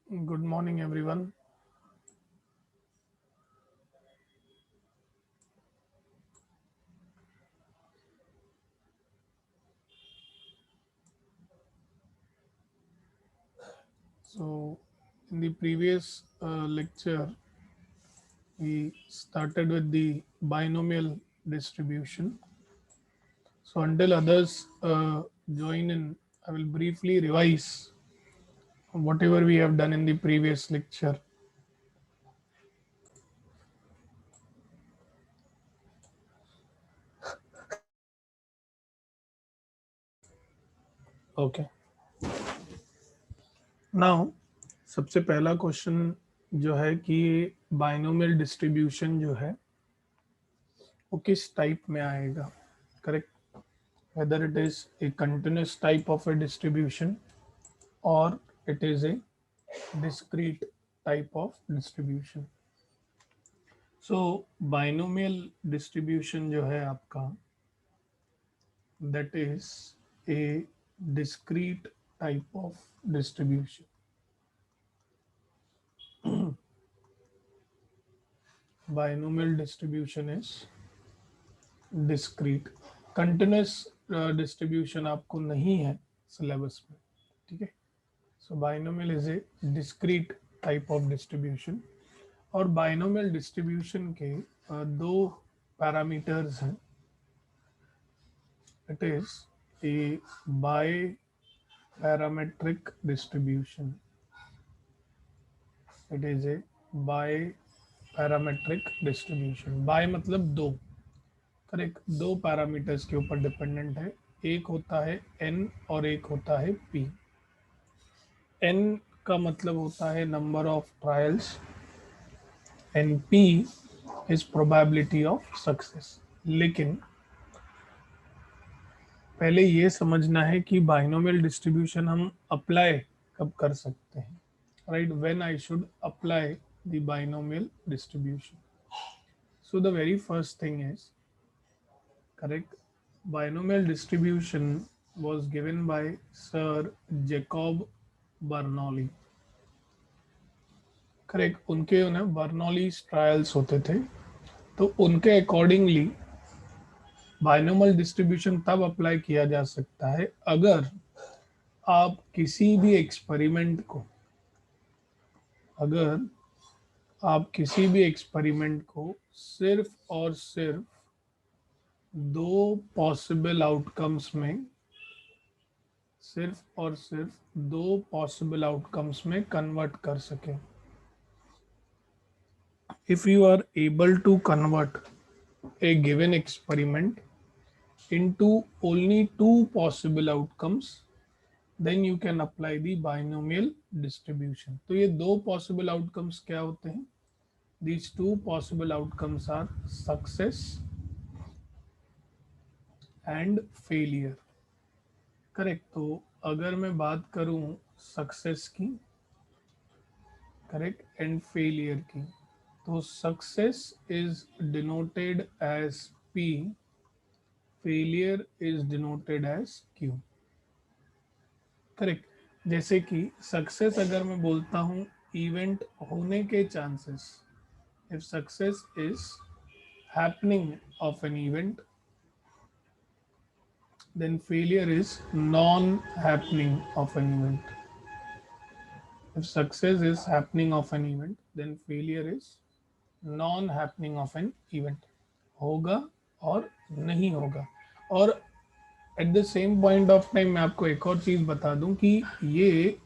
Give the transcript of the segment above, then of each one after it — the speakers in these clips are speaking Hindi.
Good morning, everyone. So, in the previous lecture, we started with the binomial distribution. So, until others join in, I will briefly revise whatever we have done in the previous lecture. Okay. Now, सबसे पहला क्वेश्चन जो है कि बाइनोमियल डिस्ट्रीब्यूशन जो है वो किस टाइप में आएगा, correct? Whether it is a continuous type of a distribution or it is a discrete type of distribution. So binomial distribution जो है आपका, that is a discrete type of distribution. Binomial distribution is discrete. Continuous distribution आपको नहीं है syllabus में, ठीक है? So binomial is a discrete type of distribution. और बाइनोमियल डिस्ट्रीब्यूशन के दो पैरामीटर्स हैं. It is a bi parametric distribution. It is a bi parametric distribution. Bi मतलब दो, करेक्ट? दो पैरामीटर्स के ऊपर डिपेंडेंट है. एक होता है एन और एक होता है पी. एन का मतलब होता है number of trials and P is probability of success. लेकिन पहले ये समझना है कि बाइनोमियल डिस्ट्रीब्यूशन हम अप्लाई कब कर सकते हैं, right? When I should apply the binomial distribution. So the very first thing is, correct, binomial distribution was given by Sir Jacob Bernoulli. Correct? उनके उन्हें बर्नौली ट्रायल्स होते थे, तो उनके अकॉर्डिंगली बाइनोमियल डिस्ट्रीब्यूशन तब अप्लाई किया जा सकता है अगर आप किसी भी एक्सपेरिमेंट को, अगर आप किसी भी एक्सपेरिमेंट को सिर्फ और सिर्फ दो पॉसिबल आउटकम्स में, सिर्फ और सिर्फ दो पॉसिबल आउटकम्स में कन्वर्ट कर सकें. If you are able to convert a given experiment into only two possible outcomes, then you can apply the binomial distribution. तो ये दो possible outcomes क्या होते हैं? These two possible outcomes are success and failure. Correct? तो अगर मैं बात करूं सक्सेस की, करेक्ट, एंड फेलियर की, तो success is denoted as P, failure is denoted as Q. Correct? जैसे कि सक्सेस अगर मैं बोलता हूं इवेंट होने के chances, if success is happening of an event, then failure is non-happening of an event. If success is happening of an event, then failure is non-happening of an event. होगा और नहीं होगा. और at the same point of time मैं आपको एक और चीज बता दूं कि ये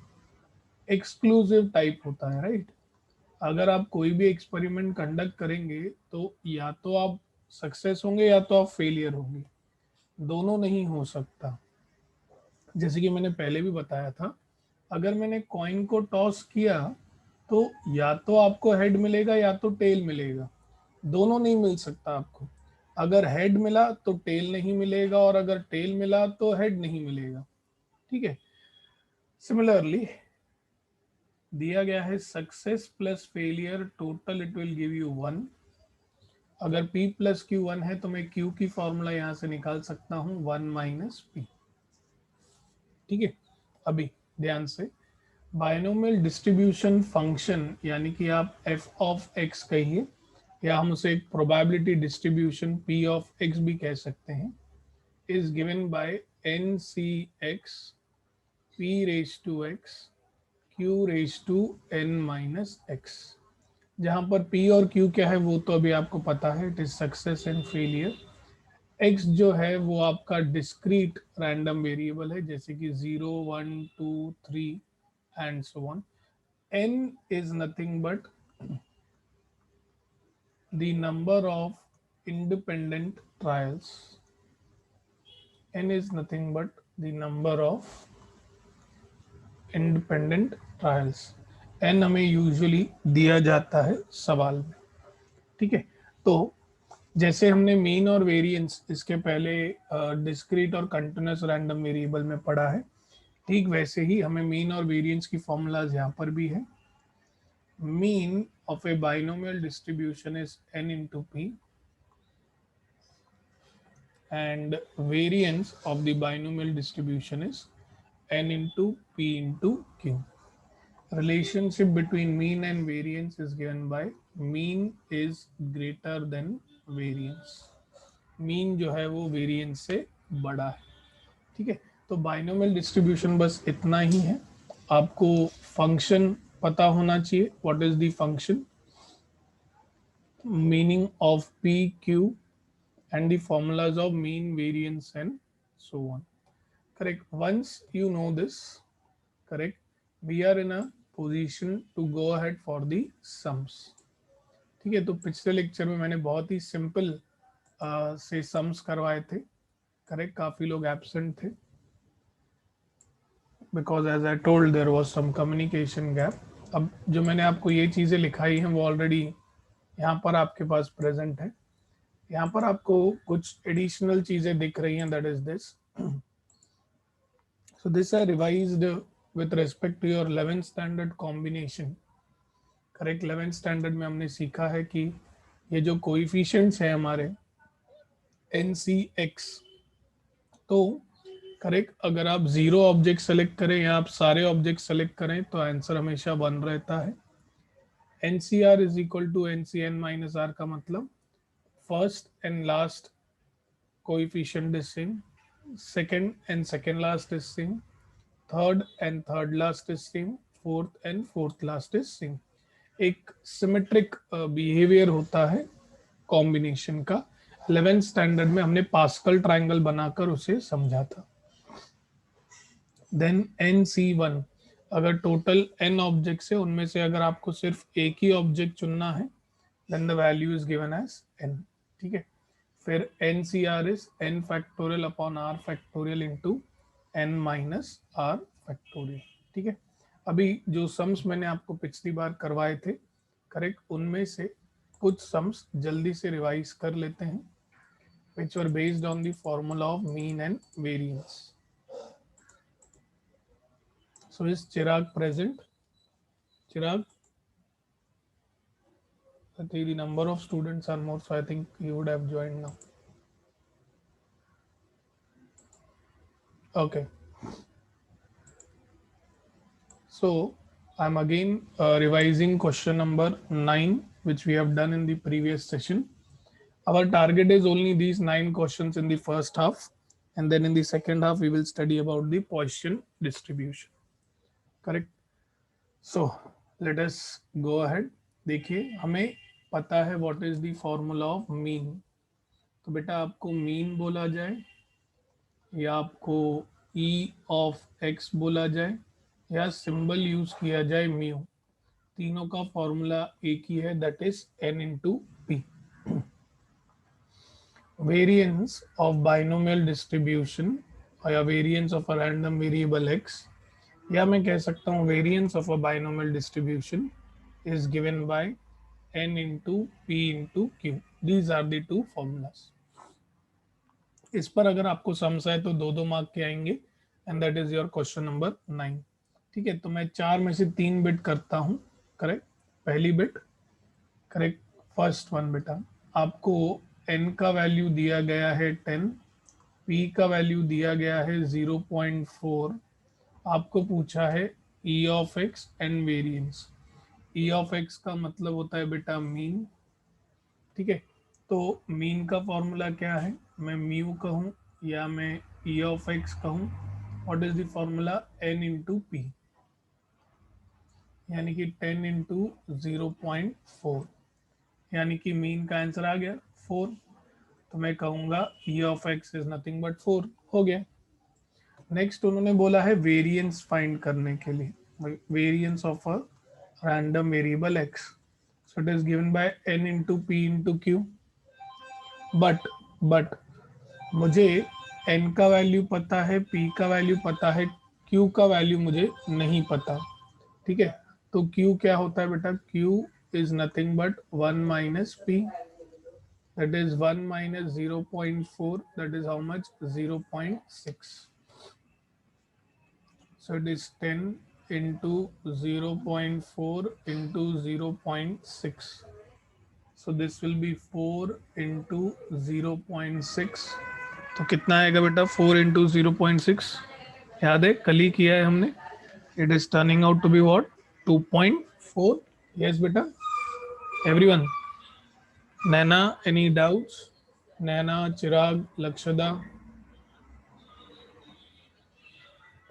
एक्सक्लूसिव टाइप होता है, राइट? अगर आप कोई भी एक्सपेरिमेंट कंडक्ट करेंगे तो या तो आप सक्सेस होंगे या तो आप फेलियर होंगे, दोनों नहीं हो सकता. जैसे कि मैंने पहले भी बताया था, अगर मैंने कॉइन को टॉस किया तो या तो आपको हेड मिलेगा या तो टेल मिलेगा, दोनों नहीं मिल सकता आपको. अगर हेड मिला तो टेल नहीं मिलेगा और अगर टेल मिला तो हेड नहीं मिलेगा, ठीक है? सिमिलरली दिया गया है success plus failure total it will give you 1. अगर P प्लस क्यू 1 है तो मैं Q की फॉर्मूला यहां से निकाल सकता हूं 1 माइनस पी. ठीक है? अभी ध्यान से, बायनोमियल डिस्ट्रीब्यूशन फंक्शन यानी कि आप f ऑफ x कहिए या हम उसे एक probability distribution p of x भी कह सकते हैं, is given by n c x p raise to x q raise to n minus x, जहां पर p और q क्या है वो तो अभी आपको पता है, it is success and failure. x जो है वो आपका डिस्क्रीट रैंडम वेरिएबल है, जैसे कि 0 1 2 3 and so on. n is nothing but the number of independent trials. N is nothing but the number of independent trials. n हमें यूजुअली दिया जाता है सवाल में, ठीक है। तो जैसे हमने मीन और वेरिएंस इसके पहले डिस्क्रीट और कंटिन्यूस रैंडम वेरिएबल में पढ़ा है, ठीक वैसे ही हमें मीन और वेरिएंस की फॉर्मूलाज यहाँ पर भी है। Mean of A binomial distribution is n into p and variance of the binomial distribution is n into p into q. Relationship between mean and variance is given by mean is greater than variance. Mean जो है वो वेरिएंस से बड़ा है, ठीक है। तो बाइनोमियल डिस्ट्रीब्यूशन बस इतना ही है। आपको फंक्शन पता होना चाहिए, what is the function, meaning of P Q and the formulas of mean, variance and so on. Correct. Once you know this, correct, we are in a position to go ahead for the sums. ठीक है, तो पिछले लेक्चर में मैंने बहुत ही सिंपल से सम्स करवाए थे, करेक्ट। काफ़ी लोग एब्सेंट थे because as I told there was some communication gap. अब जो मैंने आपको ये चीज़ें लिखाई हैं वो ऑलरेडी यहाँ पर आपके पास प्रेजेंट है। यहाँ पर आपको कुछ एडिशनल चीज़ें दिख रही हैं, that is this. So this I revised with respect to your 11th standard combination. Correct, 11th standard में हमने सीखा है कि ये जो कोइफिशिएंट्स हैं हमारे NCX, तो करेक्ट अगर आप जीरो ऑब्जेक्ट सेलेक्ट करें या आप सारे ऑब्जेक्ट सेलेक्ट करें तो आंसर हमेशा 1 रहता है। NCR is equal to NCN minus R का मतलब first and last coefficient is same, second and second last is same, third and third last is same, fourth and fourth last is same. एक सिमेट्रिक बिहेवियर होता है कॉम्बिनेशन का। 11th स्टैंडर्ड में हमने पास्कल ट्रायंगल बनाकर उसे समझा था। देन NC1, अगर टोटल n ऑब्जेक्ट्स है उनमें से अगर आपको सिर्फ एक ही ऑब्जेक्ट चुनना है then the value is given as n, ठीक है। फिर NCR is n factorial upon r factorial into n minus r factorial, ठीक है। अभी जो सम्स मैंने आपको पिछली बार करवाए थे, करेक्ट, उनमें से कुछ सम्स जल्दी से रिवाइज कर लेते हैं, which were based on the formula of mean and variance. So is Chirag present? Chirag, I think the number of students are more, so I think you would have joined now. Okay. So I'm again revising question number 9, which we have done in the previous session. Our target is only these 9 questions in the first half, and then in the second half, we will study about the Poisson distribution. Correct? So let us go ahead. देखिए हमें पता है what is the formula of mean. तो बेटा आपको मीन बोला जाए या आपको E of x बोला जाए या सिंबल यूज किया जाए म्यू, तीनों का फॉर्मूला एक ही है, that is n into p. Variance of binomial distribution या variance of a random variable x, या मैं कह सकता हूँ variance of a binomial distribution is given by n into p into q. These are the two formulas. इस पर अगर आपको सम्स है तो 2-2 मार्क के आएंगे and that is your question number 9, ठीक है। तो मैं 4 में से 3 बिट करता हूँ, करेक्ट। पहली बिट, करेक्ट, फर्स्ट वन बेटा, आपको n का वैल्यू दिया गया है 10, p का वैल्यू दिया गया है 0.4, आपको पूछा है ई of x and variance. E of x का मतलब होता है बेटा मीन, ठीक है। तो मीन का फॉर्मूला क्या है, मैं म्यू कहूँ या मैं ई ऑफ एक्स कहूँ, what is the formula, N into P, यानी कि 10 इंटू 0.4, यानी कि मीन का आंसर आ गया 4। तो मैं कहूँगा ई of X is nothing but 4, हो गया। नेक्स्ट उन्होंने बोला है वेरिएंस फाइंड करने के लिए, variance of a random variable X, so it is given by N into P into Q. But मुझे n का वैल्यू पता है, p का वैल्यू पता है, q का वैल्यू मुझे नहीं पता, ठीक है। तो q क्या होता है बेटा, q is nothing but 1 minus p, that is 1 minus 0.4, that is how much, 0.6. So it is 10 into 0.4 into 0.6. So this will be 4 into 0.6. तो कितना आएगा बेटा, 4 into 0.6, याद है कल ही किया है हमने। It is turning out to be what, 2.4। Yes बेटा, everyone. Naina, any doubts? Naina, Chirag, Lakshada,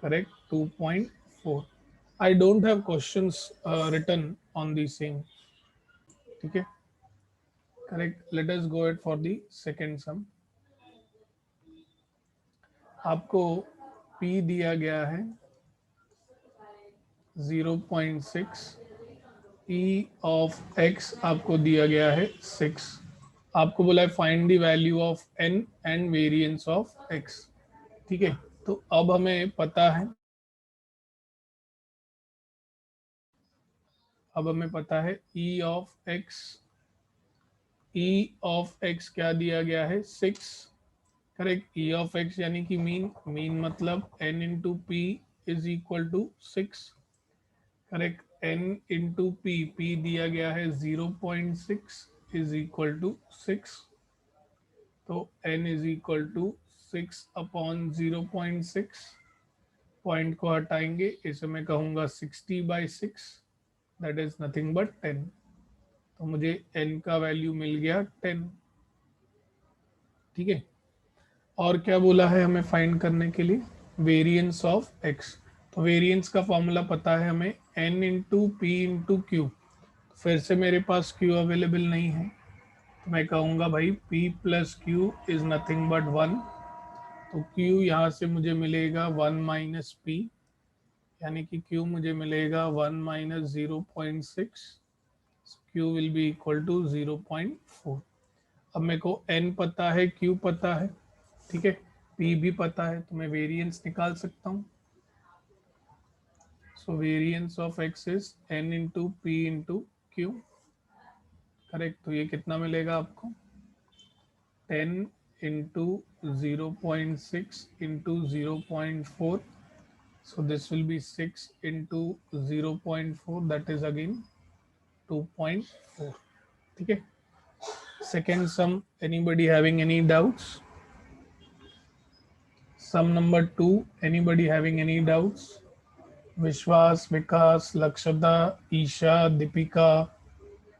correct, 2.4। I don't have questions written on the same, ठीक है, correct। Let us go ahead for the second sum। आपको P दिया गया है 0.6, E ऑफ x आपको दिया गया है 6, आपको बोला है find the value of n and variance of x, ठीक है। तो अब हमें पता है, अब हमें पता है E ऑफ x क्या दिया गया है, 6, करेक्ट। ई ऑफ एक्स यानी कि मीन, मीन मतलब n into P is equal to 6, correct. n into P दिया गया है 0.6 इज इक्वल टू 6, तो n is equal to 6 upon 0.6, point को हटाएंगे, इसे मैं कहूँगा 60/6, दैट इज नथिंग बट 10। तो मुझे n का वैल्यू मिल गया 10, ठीक है। और क्या बोला है हमें फाइंड करने के लिए, वेरिएंस ऑफ एक्स। तो वेरिएंस का फॉर्मूला पता है हमें, n into P into Q. फिर से मेरे पास q अवेलेबल नहीं है, तो मैं कहूँगा भाई p plus Q is nothing but 1। तो q यहाँ से मुझे मिलेगा 1 माइनस पी, यानी कि q मुझे मिलेगा 1 minus 0.6, q will be equal to 0.4। अब मेरे को n पता है, q पता है, ठीक है, p भी पता है, तो मैं वेरिएंस निकाल सकता हूँ। So variance of x is n into P into Q, correct. तो ये कितना मिलेगा आपको, 10 into 0.6 into 0.4, so this will be 6 into 0.4, that is again 2.4, ठीक है। Second sum, anybody having any doubts? Sum number 2, anybody having any doubts? Vishwas, Vikas, Lakshada, Isha, Deepika,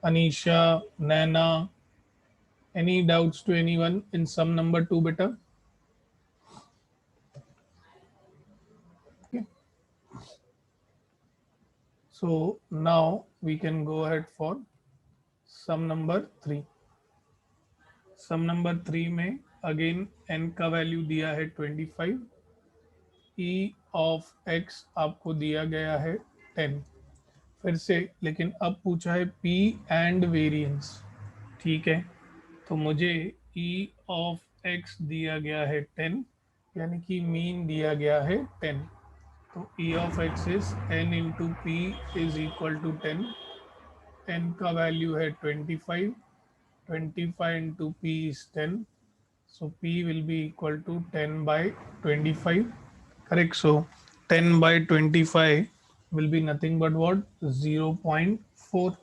Anisha, Naina, any doubts to anyone in sum number 2 beta? Okay. So now we can go ahead for sum number 3। Sum number 3 में अगेन n का वैल्यू दिया है 25, e ऑफ x आपको दिया गया है 10, फिर से, लेकिन अब पूछा है p एंड वेरिएंस, ठीक है। तो मुझे e ऑफ x दिया गया है 10, यानी कि मीन दिया गया है 10, तो e of x is n into P is equal to 10, n का वैल्यू है 25, 25 into p is 10, so p will be equal to 10 by 25, correct। So 10 by 25 will be nothing but what, 0.4।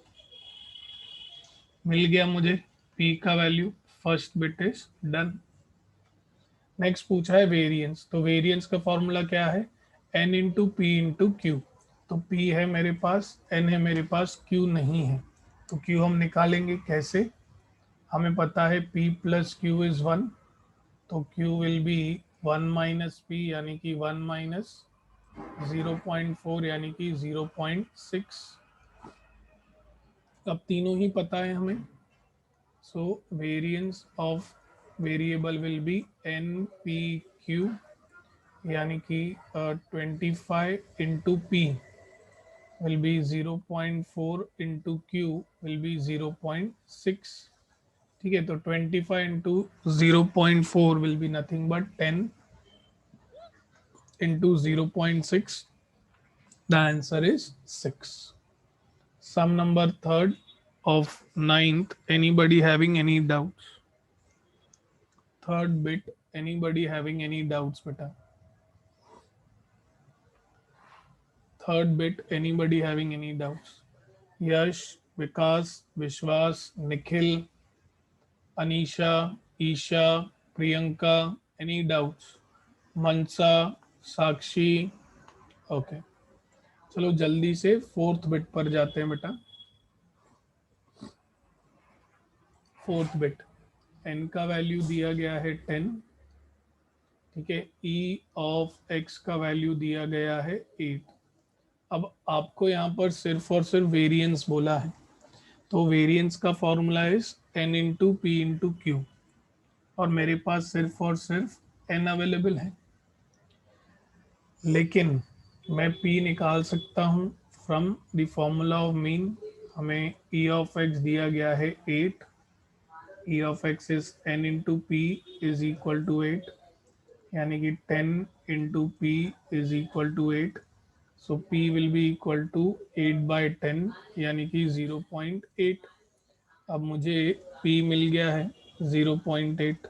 मिल गया मुझे p का value, first bit is done. Next पूछा है वेरिएंस, तो वेरिएंस का फॉर्मूला क्या है, n into P into Q. तो P है मेरे पास, N है मेरे पास, Q नहीं है। तो Q हम निकालेंगे कैसे? हमें पता है P प्लस Q इज 1, तो Q will B 1 minus P यानी कि 1 माइनस 0.4 यानी कि 0.6। अब तीनों ही पता है हमें, so variance of variable will be NPQ यानी कि 25 into P will be 0.4 into Q will be 0.6। ठीक है, तो 25 into 0.4 will be nothing but 10 into 0.6। The answer is 6। Sum number third of ninth. Anybody having any doubts? Third bit. Anybody having any doubts, beta? Third bit. Anybody having any doubts? Yash, Vikas, Vishwas, Nikhil, Anisha, Isha, Priyanka, any doubts? Mansa, Sakshi, okay. चलो जल्दी से फोर्थ बिट पर जाते हैं बेटा। फोर्थ बिट, n का वैल्यू दिया गया है 10, ठीक है। e ऑफ x का वैल्यू दिया गया है 8। अब आपको यहाँ पर सिर्फ और सिर्फ वेरिएंस बोला है, तो वेरिएंस का formula is n into P into Q, और मेरे पास सिर्फ और सिर्फ n अवेलेबल है, लेकिन मैं p निकाल सकता हूँ from the formula of mean. हमें e ऑफ x दिया गया है 8, e of x is n into p is equal to 8, यानी कि 10 into p is equal to 8। so p will be equal to 8 by 10 यानी कि 0.8। अब मुझे p मिल गया है 0.8,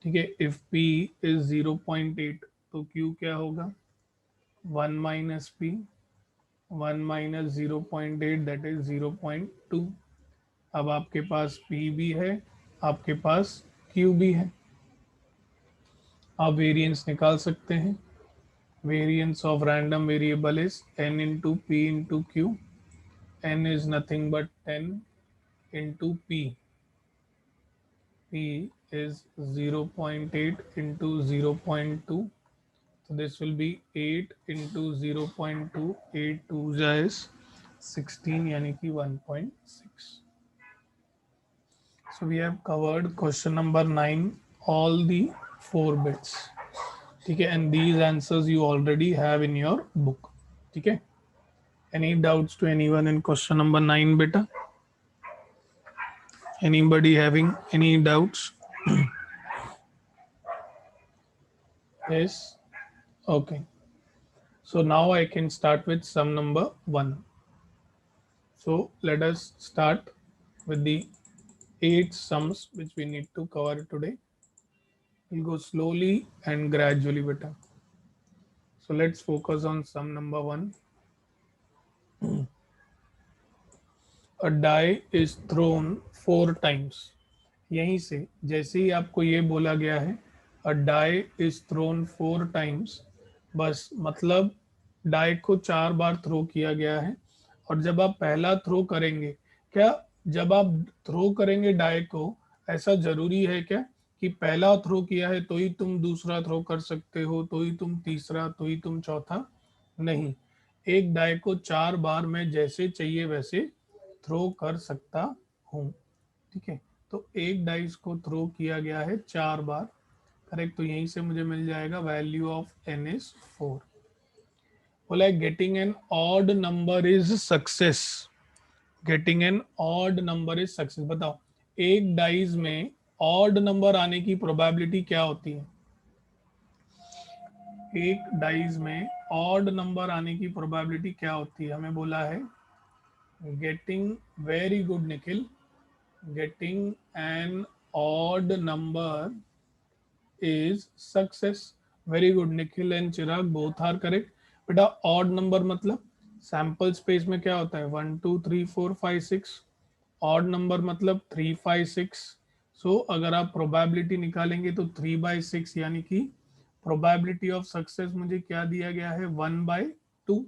ठीक है। if p is 0.8 तो q क्या होगा? 1 minus p, 1 minus 0.8 that is 0.2। अब आपके पास p भी है, आपके पास q भी है, आप वेरिएंस निकाल सकते हैं। Variance of random variable is n into P into Q. n is nothing but 10 into p, p is 0.8 into 0.2, so this will be 8 into 0.2, 8 2 is 16 यानी कि 1.6। so we have covered question number 9, all the 4 bits, ठीक है, and these answers you already have in your book, ठीक है। any doubts to anyone in question number 9 beta? Anybody having any doubts? Yes, okay, so now I can start with sum number 1। so let us start with the 8 sums which we need to cover today. We'll go slowly and gradually beta, so let's focus on sum number 1। a die is thrown 4 times। यहीं से जैसे ही आपको ये बोला गया है अ डाई इज थ्रोन 4 टाइम्स, बस मतलब डाई को 4 बार थ्रो किया गया है। और जब आप पहला थ्रो करेंगे, क्या जब आप थ्रो करेंगे डाई को, ऐसा जरूरी है क्या कि पहला थ्रो किया है तो ही तुम दूसरा थ्रो कर सकते हो, तो ही तुम तीसरा, तो ही तुम चौथा? नहीं, एक डाई को 4 बार मैं जैसे चाहिए वैसे थ्रो कर सकता हूँ, ठीक है। तो एक डाइस को थ्रो किया गया है 4 बार, करेक्ट। तो यहीं से मुझे मिल जाएगा वैल्यू ऑफ n इज 4। बोला getting an odd number is success. Getting an odd number is success. बताओ एक डाइस में ऑड नंबर आने की प्रोबेबिलिटी क्या होती है? एक डाइस में ऑड नंबर आने की प्रोबेबिलिटी क्या होती है? हमें बोला है getting, very good Nikhil, getting an odd number is success। very good nikhil and chirag both are correct। बेटा odd number मतलब सैंपल स्पेस में क्या होता है? 1 2 3 4 5 6। ऑड नंबर मतलब 3 5 6। सो अगर आप प्रोबेबिलिटी निकालेंगे तो 3 बाई 6 यानी कि प्रोबेबिलिटी ऑफ सक्सेस मुझे क्या दिया गया है? 1 by 2।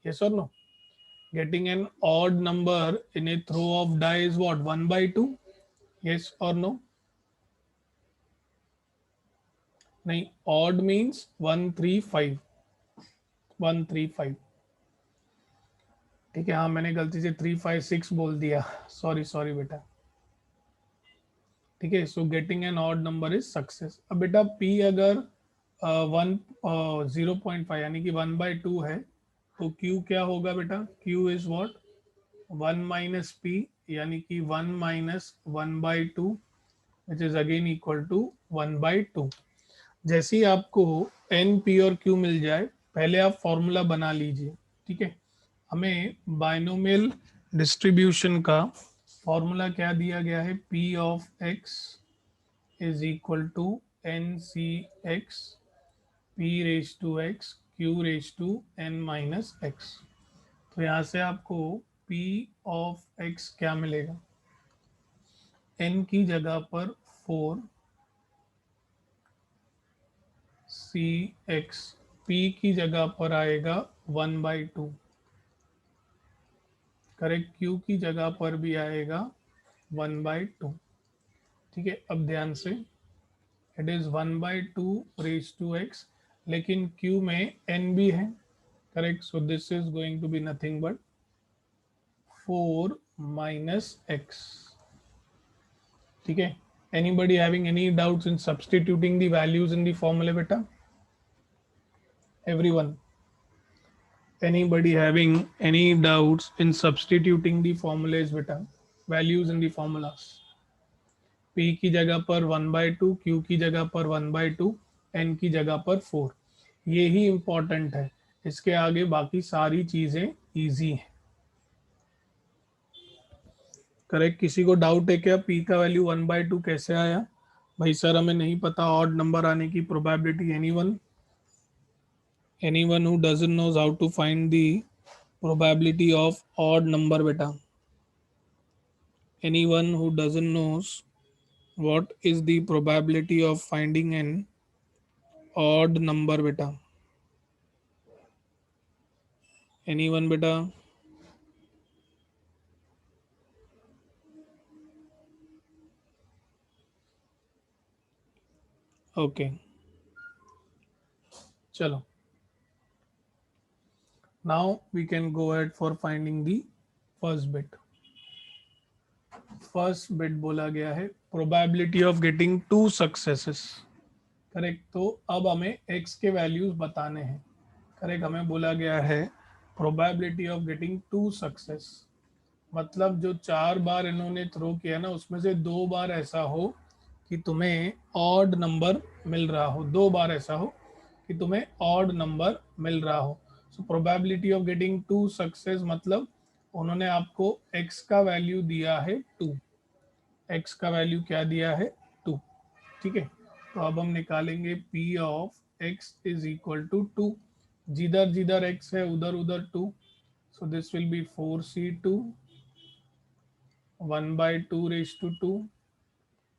Yes or no? Getting an odd number in a throw of die is what? 1 by 2? Yes or no? नहीं, odd means 135, 135. ठीक है, हाँ मैंने गलती से 356 बोल दिया, सॉरी सॉरी बेटा। ठीक है, so getting an odd number is success. अब बेटा पी अगर 0.5 यानी कि 1/2 है, तो क्यू क्या होगा बेटा? Q is what? 1 minus P, यानी कि 1 minus 1/2, which is again equal to 1/2। जैसे ही आपको एन पी और क्यू मिल जाए, पहले आप फॉर्मूला बना लीजिए। ठीक है, हमें बाइनोमियल डिस्ट्रीब्यूशन का फॉर्मूला क्या दिया गया है? P of X is equal to N C x P raise to x Q raise to N minus X. तो यहाँ से आपको पी ऑफ एक्स क्या मिलेगा? एन की जगह पर 4 सी एक्स, पी की जगह पर आएगा 1/2, करेक्ट। क्यू की जगह पर भी आएगा 1/2। ठीक है, अब ध्यान से, it is 1/2 raise to X, लेकिन क्यू में एन भी है, correct. So this is going to be nothing but 4 minus X. ठीक है, anybody having any doubts in substituting the values in the formula बेटा? Everyone? Anybody having any doubts in substituting the formulas beta? Values in the formulas. P की जगह पर 1/2, Q की जगह पर 1/2, N की जगह पर 4। ये ही इंपॉर्टेंट है, इसके आगे बाकी सारी चीजें इजी हैं। करेक्ट। किसी को डाउट है क्या? P का वैल्यू 1/2 कैसे आया? भाई सर हमें नहीं पता ऑड नंबर आने की probability. Anyone who doesn't knows how to find the probability of odd number beta? Anyone who doesn't knows what is the probability of finding an odd number beta? Anyone beta? Okay, chalo, now we can go ahead for finding the first bit. First bit बोला गया है probability of getting two successes, correct. तो अब हमें एक्स के वैल्यूज बताने हैं, करेक्ट। हमें बोला गया है probability of getting two success, मतलब जो 4 बार इन्होंने थ्रो किया ना, उसमें से 2 बार ऐसा हो कि तुम्हें ऑड नंबर मिल रहा हो, 2 बार ऐसा हो कि तुम्हें ऑड नंबर मिल रहा हो। So probability of getting two success मतलब उन्होंने आपको x का वैल्यू दिया है 2, x का वैल्यू क्या दिया है? 2। ठीक है, तो अब हम निकालेंगे p of x is equal to 2। जिधर जिधर x है उधर उधर 2, so this will be 4c2 1/2 raise to 2,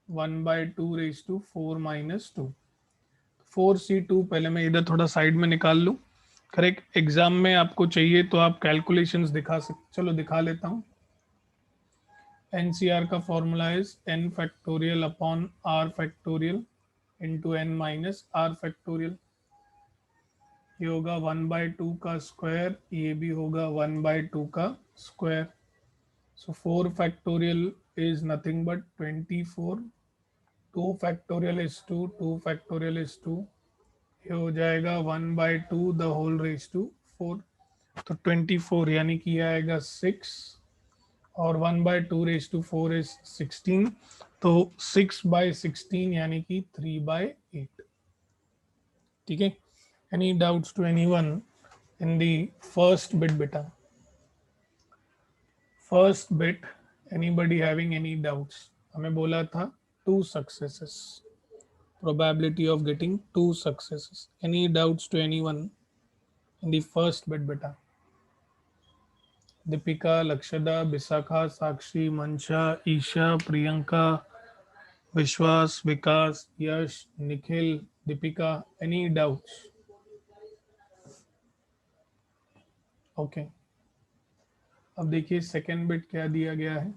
1/2 raise to 4 minus 2। 4c2 पहले मैं इधर थोड़ा साइड में निकाल लूँ, करेक्ट। एग्जाम में आपको चाहिए तो आप कैलकुलेशंस दिखा सकते, चलो दिखा लेता हूँ। एनसीआर का formula is n factorial upon r factorial into n minus r factorial. ये होगा 1/2 का स्क्वायर, ये भी होगा 1/2 का square. So 4 factorial is nothing but 24, 2 factorial is 2, 2 factorial is 2, ये हो जाएगा 1/2 द होल रेज टू 4। तो 24 यानी कि ये आएगा 6, और 1/2 रेज टू 4 इज 16, तो 6/16 यानी कि 3/8। ठीक है, any doubts to anyone in the first bit बेटा? First bit, anybody having any doubts? हमें बोला था 2 successes, probability of getting 2 successes. Any doubts to anyone in the first bit beta? Deepika, Lakshada, Vishakha, Sakshi, Mansha, Isha, Priyanka, Vishwas, Vikas, Yash, Nikhil, Deepika, any doubts? Okay, अब देखिए सेकेंड बिट क्या दिया गया है,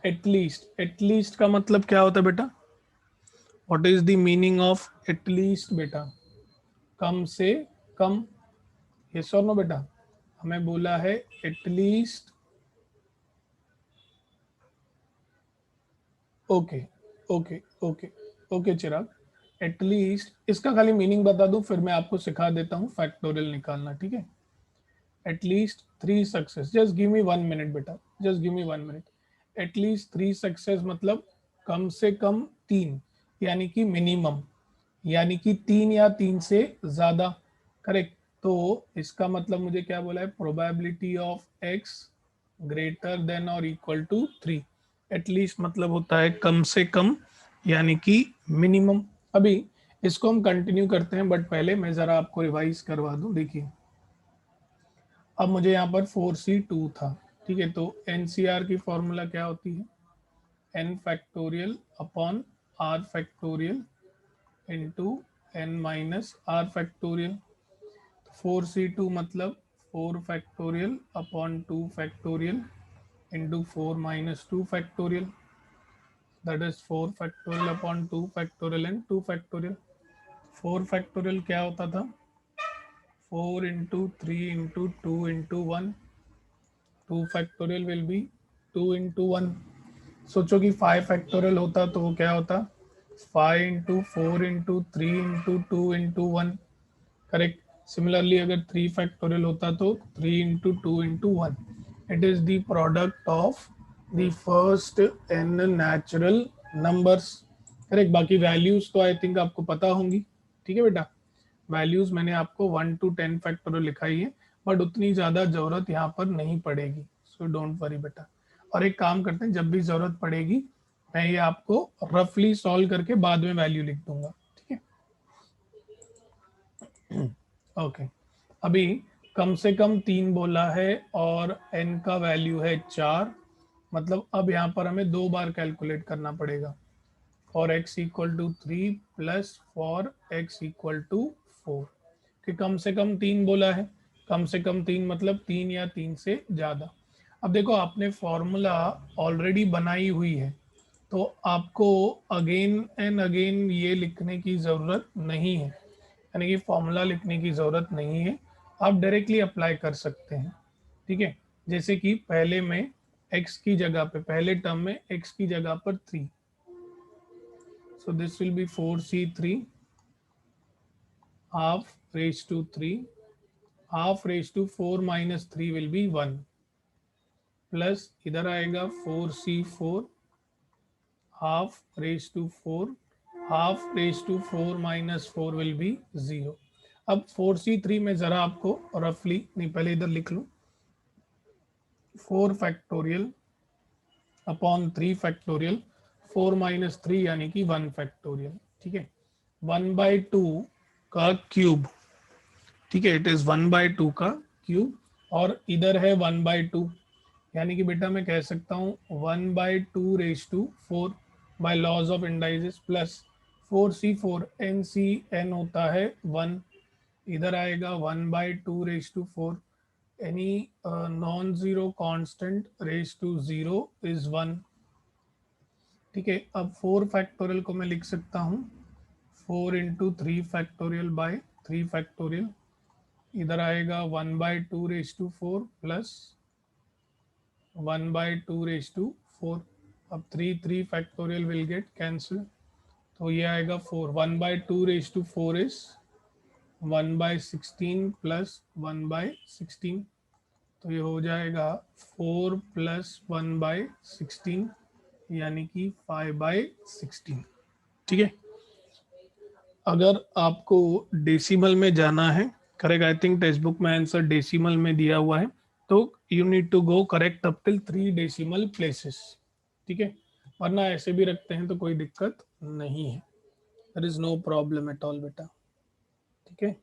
एटलीस्ट। एटलीस्ट का मतलब क्या होता है बेटा, what is the meaning of at least बेटा, कम से कम, यस और नो बेटा, हमें बोला है at least, okay okay okay okay Chirag, at least इसका खाली मीनिंग बता दूं फिर मैं आपको सिखा देता हूँ फैक्टोरियल निकालना, ठीक है। At least three success, just give me 1 minute बेटा, just give me 1 minute. At least three success मतलब कम से कम तीन, यानी कि मिनिमम, यानी कि तीन या तीन से ज्यादा, करेक्ट। तो इसका मतलब मुझे क्या बोला है, probability of x greater then और इक्वल टू थ्री। एटलीस्ट मतलब होता है कम से कम, यानी कि मिनिमम। अभी इसको हम कंटिन्यू करते हैं, बट पहले मैं जरा आपको रिवाइज करवा दूं। देखिए अब मुझे यहाँ पर 4C2 था, ठीक है, तो एनसीआर की फॉर्मूला क्या होती है, N factorial upon R factorial into N minus R factorial. 4C2 मतलब 4 factorial upon 2 factorial into 4 - 2 factorial, that is 4 factorial upon 2 factorial and 2 factorial. 4 factorial क्या होता था, 4 × 3 × 2 × 1, 2 फैक्टोरियल विल बी 2 × 1। सोचो कि 5 फैक्टोरियल होता तो वो क्या होता, 5 × 4 × 3 × 2 × 1, करेक्ट। सिमिलरली अगर 3 फैक्टोरियल होता तो 3 × 2 × 1, it is the product of the first N natural numbers, correct. बाकी वैल्यूज तो आई थिंक आपको पता होंगी, ठीक है बेटा। वैल्यूज मैंने आपको 1 to 10 फैक्टोरियल लिखाई है, बट उतनी ज़्यादा ज़रूरत यहाँ पर नहीं पड़ेगी, सो डोंट वरी बेटा। और एक काम करते हैं, जब भी ज़रूरत पड़ेगी मैं ये आपको रफली सॉल्व करके बाद में वैल्यू लिख दूंगा, ठीक है। ओके, अभी कम से कम तीन बोला है और n का वैल्यू है 4, मतलब अब यहाँ पर हमें दो बार कैलकुलेट करना पड़ेगा, for x equal to 3 plus for x equal to 4, कि कम से कम तीन बोला है, कम से कम तीन मतलब तीन या तीन से ज़्यादा। अब देखो आपने फॉर्मूला ऑलरेडी बनाई हुई है, तो आपको अगेन एंड अगेन ये लिखने की ज़रूरत नहीं है, यानी कि फॉर्मूला लिखने की ज़रूरत नहीं है, आप डायरेक्टली अप्लाई कर सकते हैं, ठीक है। जैसे कि पहले में x की जगह पे, पहले टर्म में x की जगह पर 3, so this will be 4C3 half raised to 3, half raised to 4 minus 3 will be 1, plus इधर आएगा 4C4 half raised to 4, half raised to 4 minus 4 will be 0। अब 4C3 में ज़रा आपको रफली, नहीं पहले इधर लिख लूँ, 4 फैक्टोरियल अपॉन 3 फैक्टोरियल, 4 - 3 यानी कि 1 फैक्टोरियल, ठीक है। 1/2 का क्यूब, ठीक है, इट इज 1/2 का क्यूब, और इधर है 1/2, यानी कि बेटा मैं कह सकता हूँ 1/2 raise to 4 by laws of indices, plus 4C4 NCN होता है 1, इधर आएगा 1/2 raise to 4, any non zero constant raise to 0 is 1, ठीक है। अब 4 फैक्टोरियल को मैं लिख सकता हूँ 4 × 3 फैक्टोरियल बाय 3 फैक्टोरियल, इधर आएगा 1/2 रेज टू 4 प्लस 1/2 रेज टू 4। अब 3 फैक्टोरियल विल गेट कैंसिल, तो ये आएगा 4, 1/2 रेज टू 4 इज 1/16 प्लस 1/16, तो ये हो जाएगा 4 प्लस 1/16, यानी कि 5/16, ठीक है। अगर आपको डेसिमल में जाना है, correct, I think text book में आंसर डेसिमल में दिया हुआ है, तो you need to go correct up till 3 decimal places, ठीक है। वरना ऐसे भी रखते हैं तो कोई दिक्कत नहीं है, there is no problem at all बेटा, ठीक है।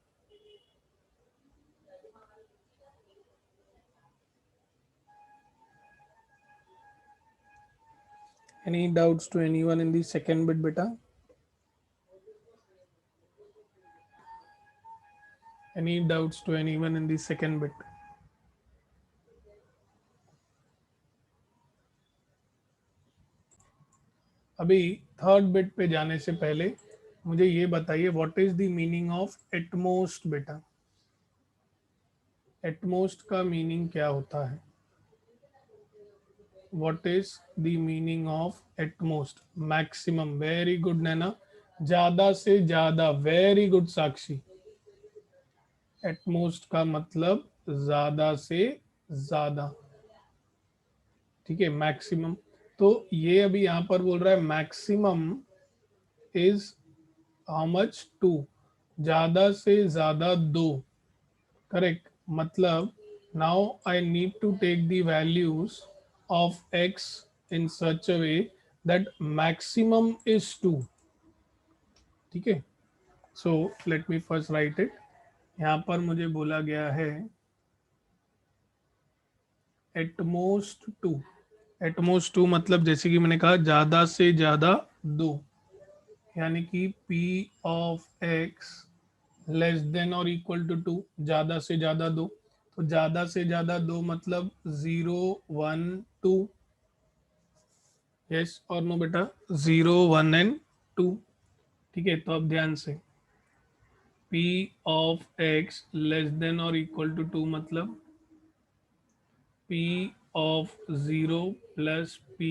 Any doubts to anyone in the second bit बेटा, Any doubts to anyone in the second bit? अभी थर्ड बिट पे जाने से पहले मुझे ये बताइए what is the meaning of at most बेटा. एटमोस्ट का मीनिंग क्या होता है? What is the meaning of at most? Maximum. Very good Naina. ज्यादा से ज्यादा. वेरी गुड साक्षी. एटमोस्ट का मतलब ज्यादा से ज्यादा. ठीक है, मैक्सिमम. तो ये अभी यहां पर बोल रहा है maximum is how much? Two. ज्यादा से ज्यादा दो. करेक्ट. मतलब now I need to take the values of X in such a way that maximum is two. ठीक है. So let me first write it. यहाँ पर मुझे बोला गया है एटमोस्ट टू. एटमोस्ट टू मतलब जैसे कि मैंने कहा ज्यादा से ज्यादा दो. यानी कि P of x less than और इक्वल टू टू. ज्यादा से ज्यादा दो. तो ज्यादा से ज्यादा दो मतलब 0 1 2. यस और नो बेटा? 0 1 and 2. ठीक है. तो अब ध्यान से P of x less than और इक्वल टू टू मतलब P of 0 plus P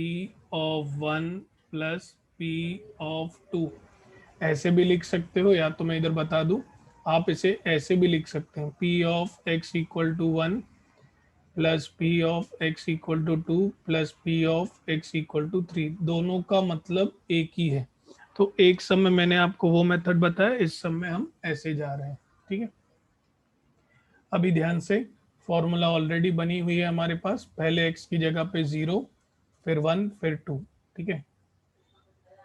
of 1 plus P of 2. ऐसे भी लिख सकते हो या तो मैं इधर बता दूं. आप इसे ऐसे भी लिख सकते हैं. P of x equal to 1 plus P of x equal to 2 plus P of x equal to 3. दोनों का मतलब एक ही है. तो एक सब में मैंने आपको वो मेथड बताया, इस सब में हम ऐसे जा रहे हैं. ठीक है. अभी ध्यान से. फॉर्मूला ऑलरेडी बनी हुई है हमारे पास. पहले एक्स की जगह पे 0, फिर 1, फिर 2. ठीक है.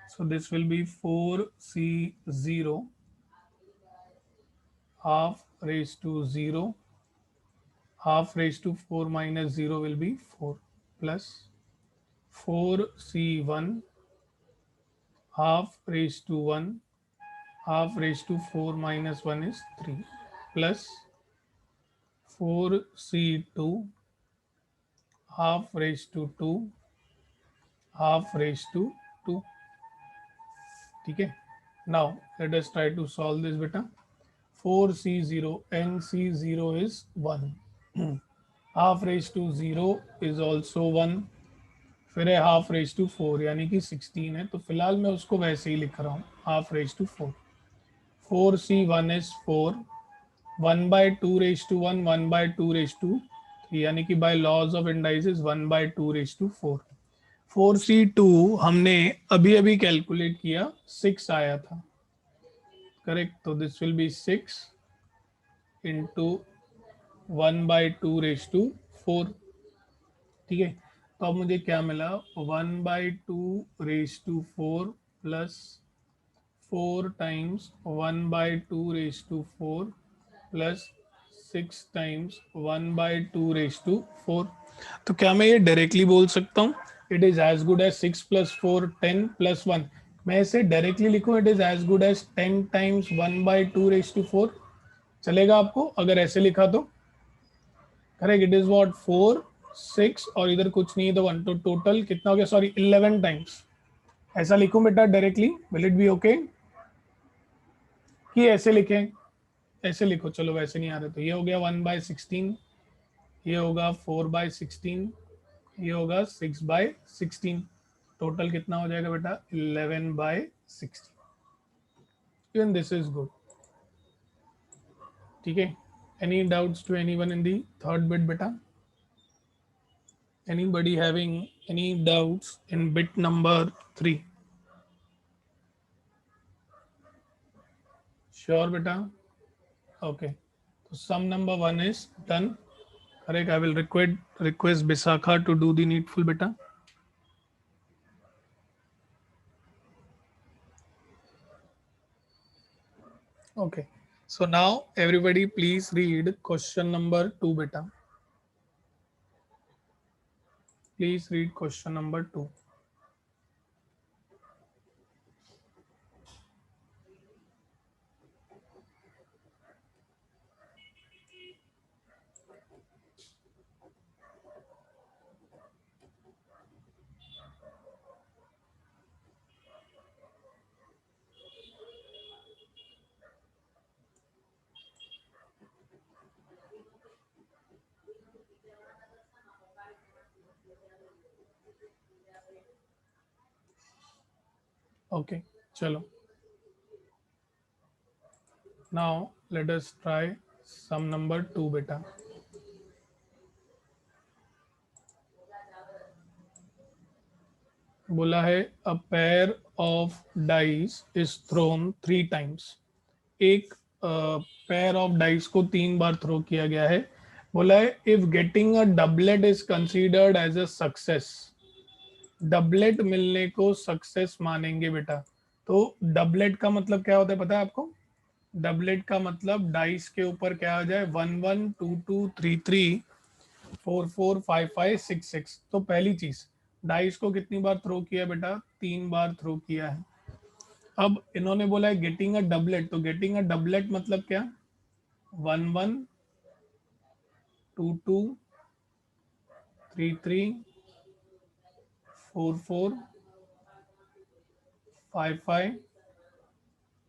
सो this will B 4C0 half raised to 0. Half raised to 4 minus 0 will be 4 plus 4C1 half raised to 1. Half raised to 4 minus 1 is 3 plus 4C2 half raised to 2 half raised to 2. ठीक है. Now let us try to solve this beta. 4C0 NC0 is 1. half raised to 0 is also 1. फिर है हाफ रेज टू 4 यानी कि 16 है. तो फिलहाल मैं उसको वैसे ही लिख रहा हूँ half raise to 4. 4C1 is 4. 1/2 raised to 1 1/2 raised to 3 यानी कि by laws of indices 1/2 raised to 4. 4C2 हमने अभी अभी कैलकुलेट किया 6 आया था. करेक्ट. तो this will B 6 into 1/2 raised to 4. ठीक है. तो अब मुझे क्या मिला? 1/2 raised to 4 plus 4 times 1/2 raised to 4 plus 6 times 1/2 raised to 4. तो क्या मैं ये डायरेक्टली बोल सकता हूँ it is as good as 6 plus 4 10 plus 1? मैं इसे डायरेक्टली लिखूँ it is as good as 10 times 1/2 raised to 4. चलेगा आपको अगर ऐसे लिखा तो? करेक्ट. इट इज व्हाट 4 6 और इधर कुछ नहीं है तो 1. तो टोटल कितना हो गया? Sorry 11 times. ऐसा लिखूं बेटा directly? Will it be okay कि ऐसे लिखें? ऐसे लिखो. चलो वैसे नहीं आ रहा. तो ये हो गया 1/16. ये होगा 4/16. ये होगा 6/16. टोटल कितना हो जाएगा बेटा? 11/16. Even this is good. ठीक है. Any doubts to anyone in the third bit बेटा? Anybody having any doubts in bit number 3? Sure beta. Okay. So sum number 1 is done. Correct. I will request Bisakha to do the needful beta. Okay. So now everybody please read question number 2 beta. Please read question number 2. Okay चलो, now let us try sum number 2 बेटा। बोला है a pair of dice is thrown 3 times. एक पेयर ऑफ डाइस को 3 बार थ्रो किया गया है। बोला है if getting a doublet is considered as a success. Doublet मिलने को सक्सेस मानेंगे बेटा। तो डबलेट का मतलब क्या होता है पता है आपको? डबलेट का मतलब डाइस के ऊपर क्या आ जाए, 1 1 2 2 3 3 4 4 5 5 6 6। तो पहली चीज, डाइस को कितनी बार थ्रो किया बेटा? 3 बार थ्रो किया है। अब इन्होंने बोला है गेटिंग अ डबलेट, तो गेटिंग अ डबलेट मतलब क्या? 1 1 2 2 3 3 4 4 5 5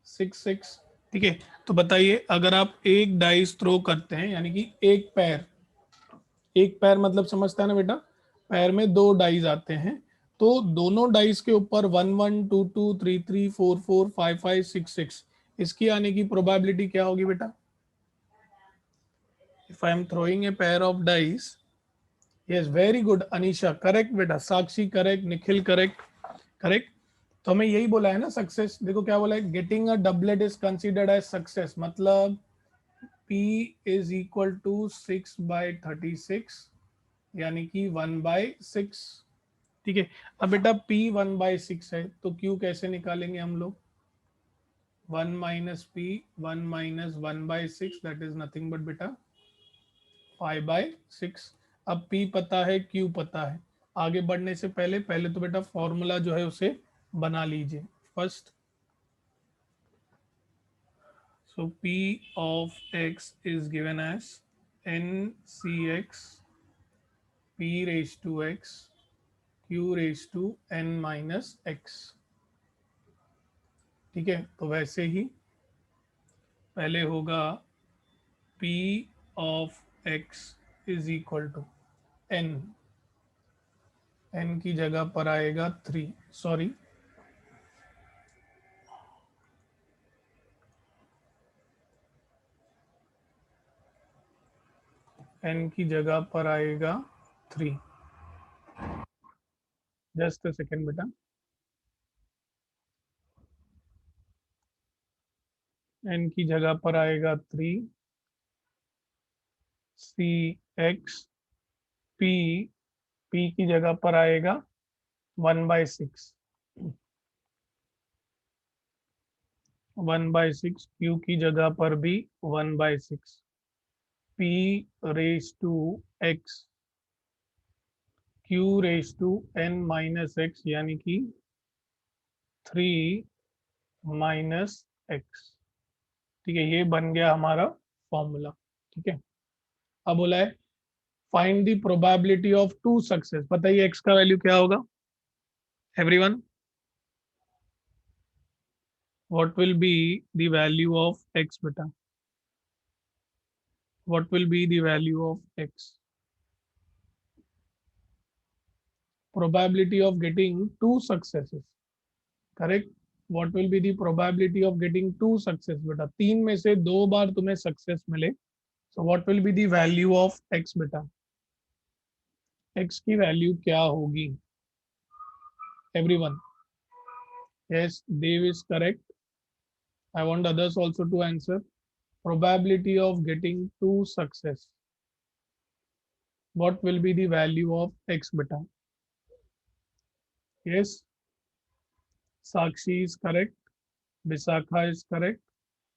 6 6। ठीक है, तो बताइए अगर आप एक डाइस थ्रो करते हैं, यानी कि एक पैर मतलब समझता है ना बेटा, पैर में 2 डाइस आते हैं, तो दोनों डाइस के ऊपर 1 1 2 2 3 3 4 4 5 5 6 6, इसकी आने की प्रोबेबिलिटी क्या होगी बेटा? If I am throwing a pair of dice, yes very good Anisha, correct बेटा, साक्षी करेक्ट, निखिल करेक्ट, करेक्ट। तो हमें यही बोला है ना सक्सेस, देखो क्या बोला है, getting a doublet is considered as success, मतलब P इज इक्वल टू 6/36, यानी कि 1/6। ठीक है, अब बेटा P 1/6 है, तो Q कैसे निकालेंगे हम लोग? 1 - P, 1 - 1/6, that is nothing but बेटा 5/6। अब P पता है, Q पता है। आगे बढ़ने से पहले पहले तो बेटा फॉर्मूला जो है उसे बना लीजिए first. So P of x is given as NCx P raised to x Q raised to n minus x। ठीक है, तो वैसे ही पहले होगा P of x is equal to n, n की जगह पर आएगा 3, सॉरी n की जगह पर आएगा 3। जस्ट अ सेकेंड बेटा, n की जगह पर आएगा 3, सी एक्स, पी, पी की जगह पर आएगा 1/6, 1/6, क्यू की जगह पर भी 1/6, P raise to x, Q raise to n minus X, यानी कि 3 - x। ठीक है, ये बन गया हमारा फॉर्मूला। ठीक है, अब बोला है find the probability of 2 success. बताइए x का वैल्यू क्या होगा everyone? What will be the value of x बेटा? What will be the value of x? Probability of getting 2 successes, correct? What will be the probability of getting 2 success बेटा? 3 में से 2 बार तुम्हें सक्सेस मिले, so what will be the value of x बेटा? x की वैल्यू क्या होगी everyone? yes, Dev is correct. I want others also to answer. Probability of getting 2 success, what will be the value of x बेटा? yes, Sakshi is correct, Visakha is correct।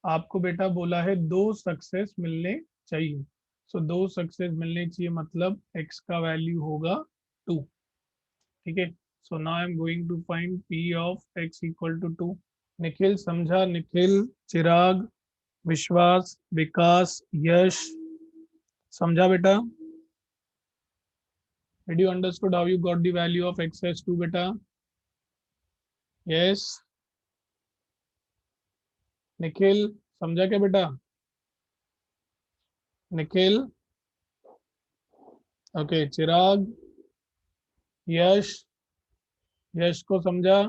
आपको बेटा बोला है 2 सक्सेस मिलने चाहिए, सो 2 सक्सेस मिलने चाहिए, मतलब x का वैल्यू होगा 2। ठीक है, so now I am going to find p of x equal to 2। Nikhil समझा, निखिल, चिराग, विश्वास, विकास, यश, समझा बेटा? Did you understood how you got the value of x as 2 बेटा? यस, निखिल समझा क्या बेटा? निखिल, ओके, चिराग, यश, यश को समझा?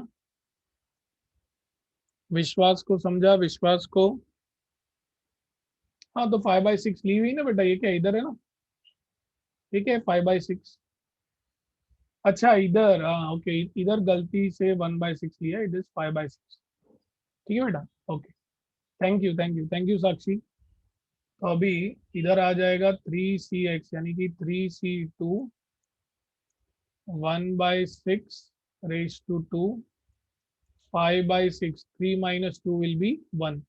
विश्वास को समझा, विश्वास को। हाँ तो 5/6 ली हुई ना बेटा, ये क्या इधर है ना, ठीक है 5/6। अच्छा इधर, हाँ ओके, इधर गलती से 1/6 लिया, इट इज 5/6। ठीक है बेटा, okay. Thank you thank you thank you Sakshi. तो अभी इधर आ जाएगा 3cx, यानी कि 3c2 1/6 raise to 2, 5/6, 3 - 2 will be 1।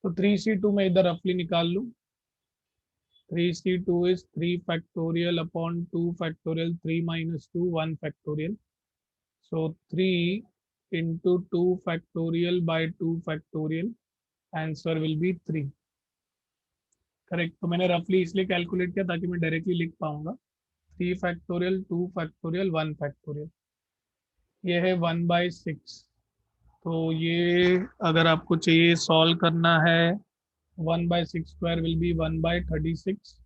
तो 3c2 में इधर रफली निकाल लूँ। 3c2 is 3 factorial upon 2 factorial, 3 - 2 1 factorial. So 3 into 2 factorial by 2 factorial, answer will be 3। Correct. तो मैंने रफली इसलिए कैलकुलेट किया ताकि मैं डायरेक्टली लिख पाऊंगा। 3 फैक्टोरियल, 2 फैक्टोरियल, 1 फैक्टोरियल, ये है 1/6। तो ये अगर आपको चाहिए सॉल्व करना है, 1/6² विल बी 1/36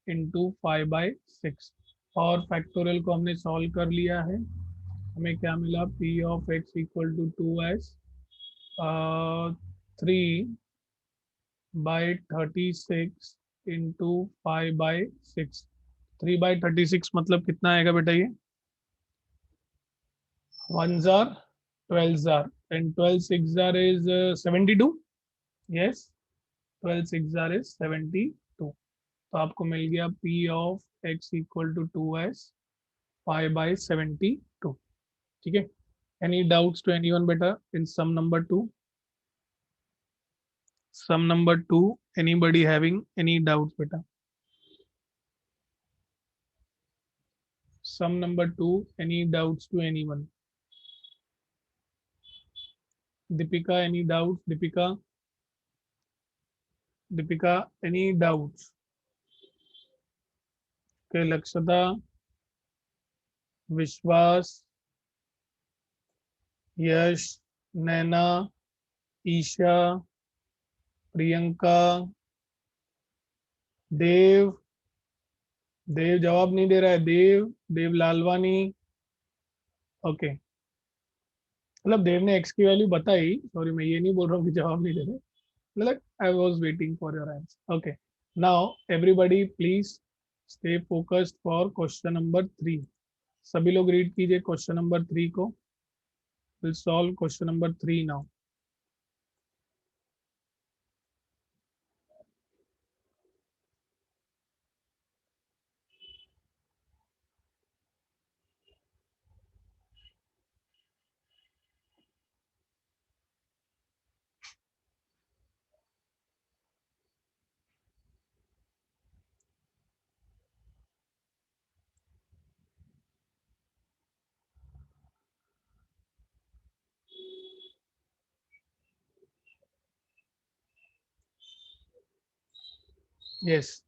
इंटू 5/6। और फैक्टोरियल को हमने सॉल्व कर लिया है, हमें क्या मिला, P of x equal to 2s 3/36 into 5/6। 3/36 मतलब कितना आएगा बेटा ये, 1s are 12s are, and 12 6 are is 72। yes, 12 6 are is 72। तो आपको मिल गया P of x equal to 2s 5/72। ठीक है। एनी डाउट्स टू एनीवन बेटा in sum number two? Sum number two, anybody having any doubts बेटा? Sum number two, any doubts to anyone? Deepika any doubts? Deepika, Deepika any doubts? के लक्षदा, विश्वास, यश, नैना, ईशा, प्रियंका, देव, देव जवाब नहीं दे रहा है, देव, देव लालवानी। ओके, मतलब देव ने एक्स की वैल्यू बताई, सॉरी मैं ये नहीं बोल रहा हूँ कि जवाब नहीं दे रहे, मतलब I was waiting for your answer. Okay, now everybody please stay focused for question number 3। सभी लोग रीड कीजिए क्वेश्चन नंबर 3 को। Will solve question number 3 now. Yes,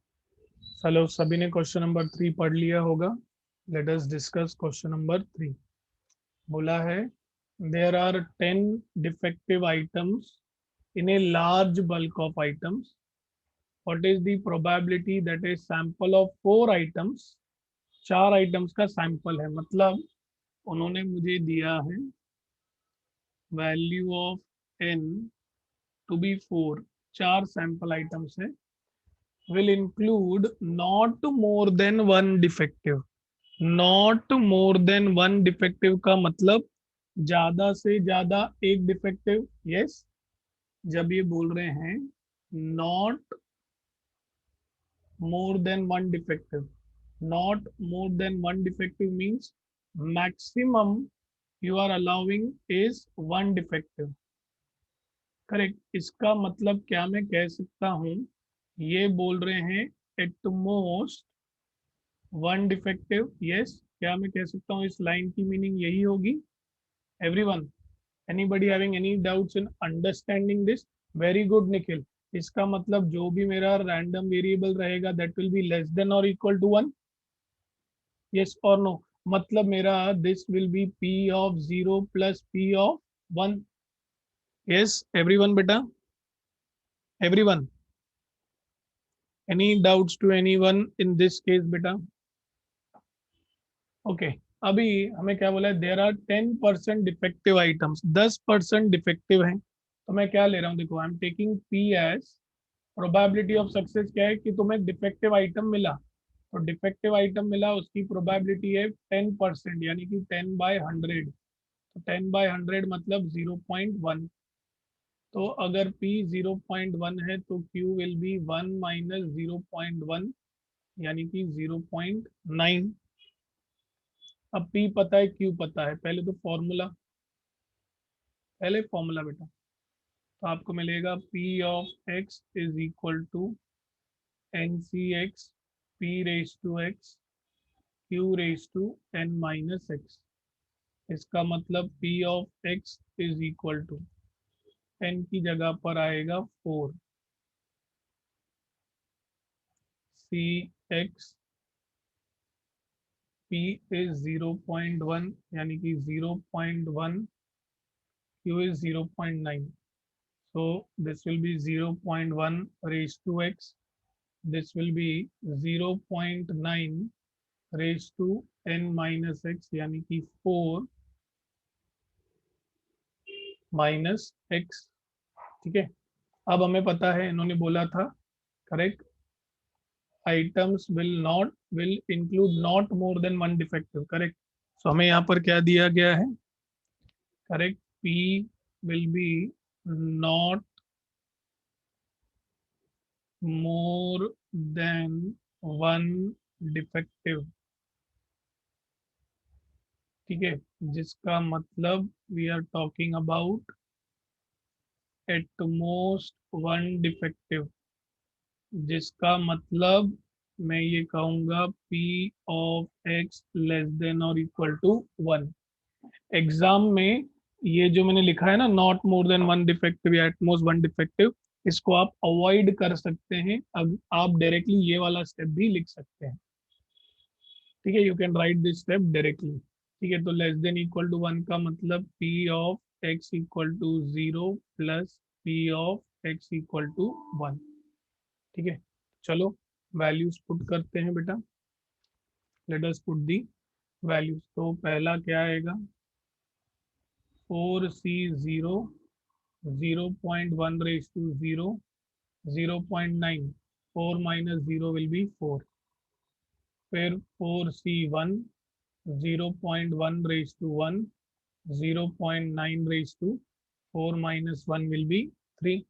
चलो सभी ने क्वेश्चन नंबर 3 पढ़ लिया होगा। Let us discuss question number 3। बोला है there are 10 defective items in a large bulk of items, what is the probability that a sample of 4 items, 4 items का सैंपल है, मतलब उन्होंने मुझे दिया है value of N to be 4, 4 sample items है, will include not more than one defective। Not more than one defective का मतलब ज्यादा से ज्यादा एक डिफेक्टिव। यस, जब ये बोल रहे हैं not more than one defective, not more than one defective means maximum you are allowing is one defective. Correct. इसका मतलब क्या मैं कह सकता हूं, ये बोल रहे हैं eight most one defective. Yes, क्या मैं कह सकता हूँ इस लाइन की मीनिंग यही होगी? Everyone, anybody having any doubts in understanding this? Very good Nikhil. इसका मतलब जो भी मेरा रैंडम वेरिएबल रहेगा that will be less than और इक्वल टू 1। यस और नो? मतलब मेरा this will be p of 0 plus p of 1। Yes everyone बेटा, everyone, any doubts to anyone in this case बेटा? ओके, अभी हमें क्या बोला है, there are 10% defective items, 10% defective हैं। तो मैं क्या ले रहा हूँ, देखो I am taking P as probability of success. क्या है कि तुम्हें डिफेक्टिव आइटम मिला, तो डिफेक्टिव आइटम मिला उसकी प्रोबेबिलिटी है 10%, यानी कि 10/100। तो 10/100 मतलब 0.1। तो अगर P 0.1 है तो Q विल बी 1 माइनस 0.1, यानी कि 0.9। अब P पता है, Q पता है, पहले तो फॉर्मूला, पहले फॉर्मूला बेटा। तो आपको मिलेगा P of x is equal to N C x p raise to x q raise to N minus x. इसका मतलब P of x is equal to n की जगह पर आएगा 4, सी एक्स P इज 0.1, यानी कि 0.1, Q is 0.9. So this will be 0.1 raised to x. This will be 0.9 raised to n minus x, यानी कि 4 माइनस एक्स। ठीक है, अब हमें पता है, इन्होंने बोला था correct, items will include not more than one defective, correct. So हमें यहाँ पर क्या दिया गया है, correct, P will be not more than one defective। ठीक है, जिसका मतलब we are talking about at most one defective, जिसका मतलब मैं ये कहूंगा P of x less than और इक्वल टू 1। एग्जाम में ये जो मैंने लिखा है ना, not more than one defective या एट मोस्ट वन डिफेक्टिव, इसको आप अवॉइड कर सकते हैं। अब आप डायरेक्टली ये वाला स्टेप भी लिख सकते हैं। ठीक है, you can write this step directly. ठीक है, तो लेस देन इक्वल टू 1 का मतलब P of x equal to 0 plus P of x equal to 1। ठीक है, चलो वैल्यूज पुट करते हैं बेटा। Let us put the values. तो पहला क्या आएगा, 4C0, 0.1 raise to 0, 0.9, 4 minus 0 will be 4। फिर 4C1, 0.1 raise to 1, 0.9 raise to 4 minus 1 will be 3।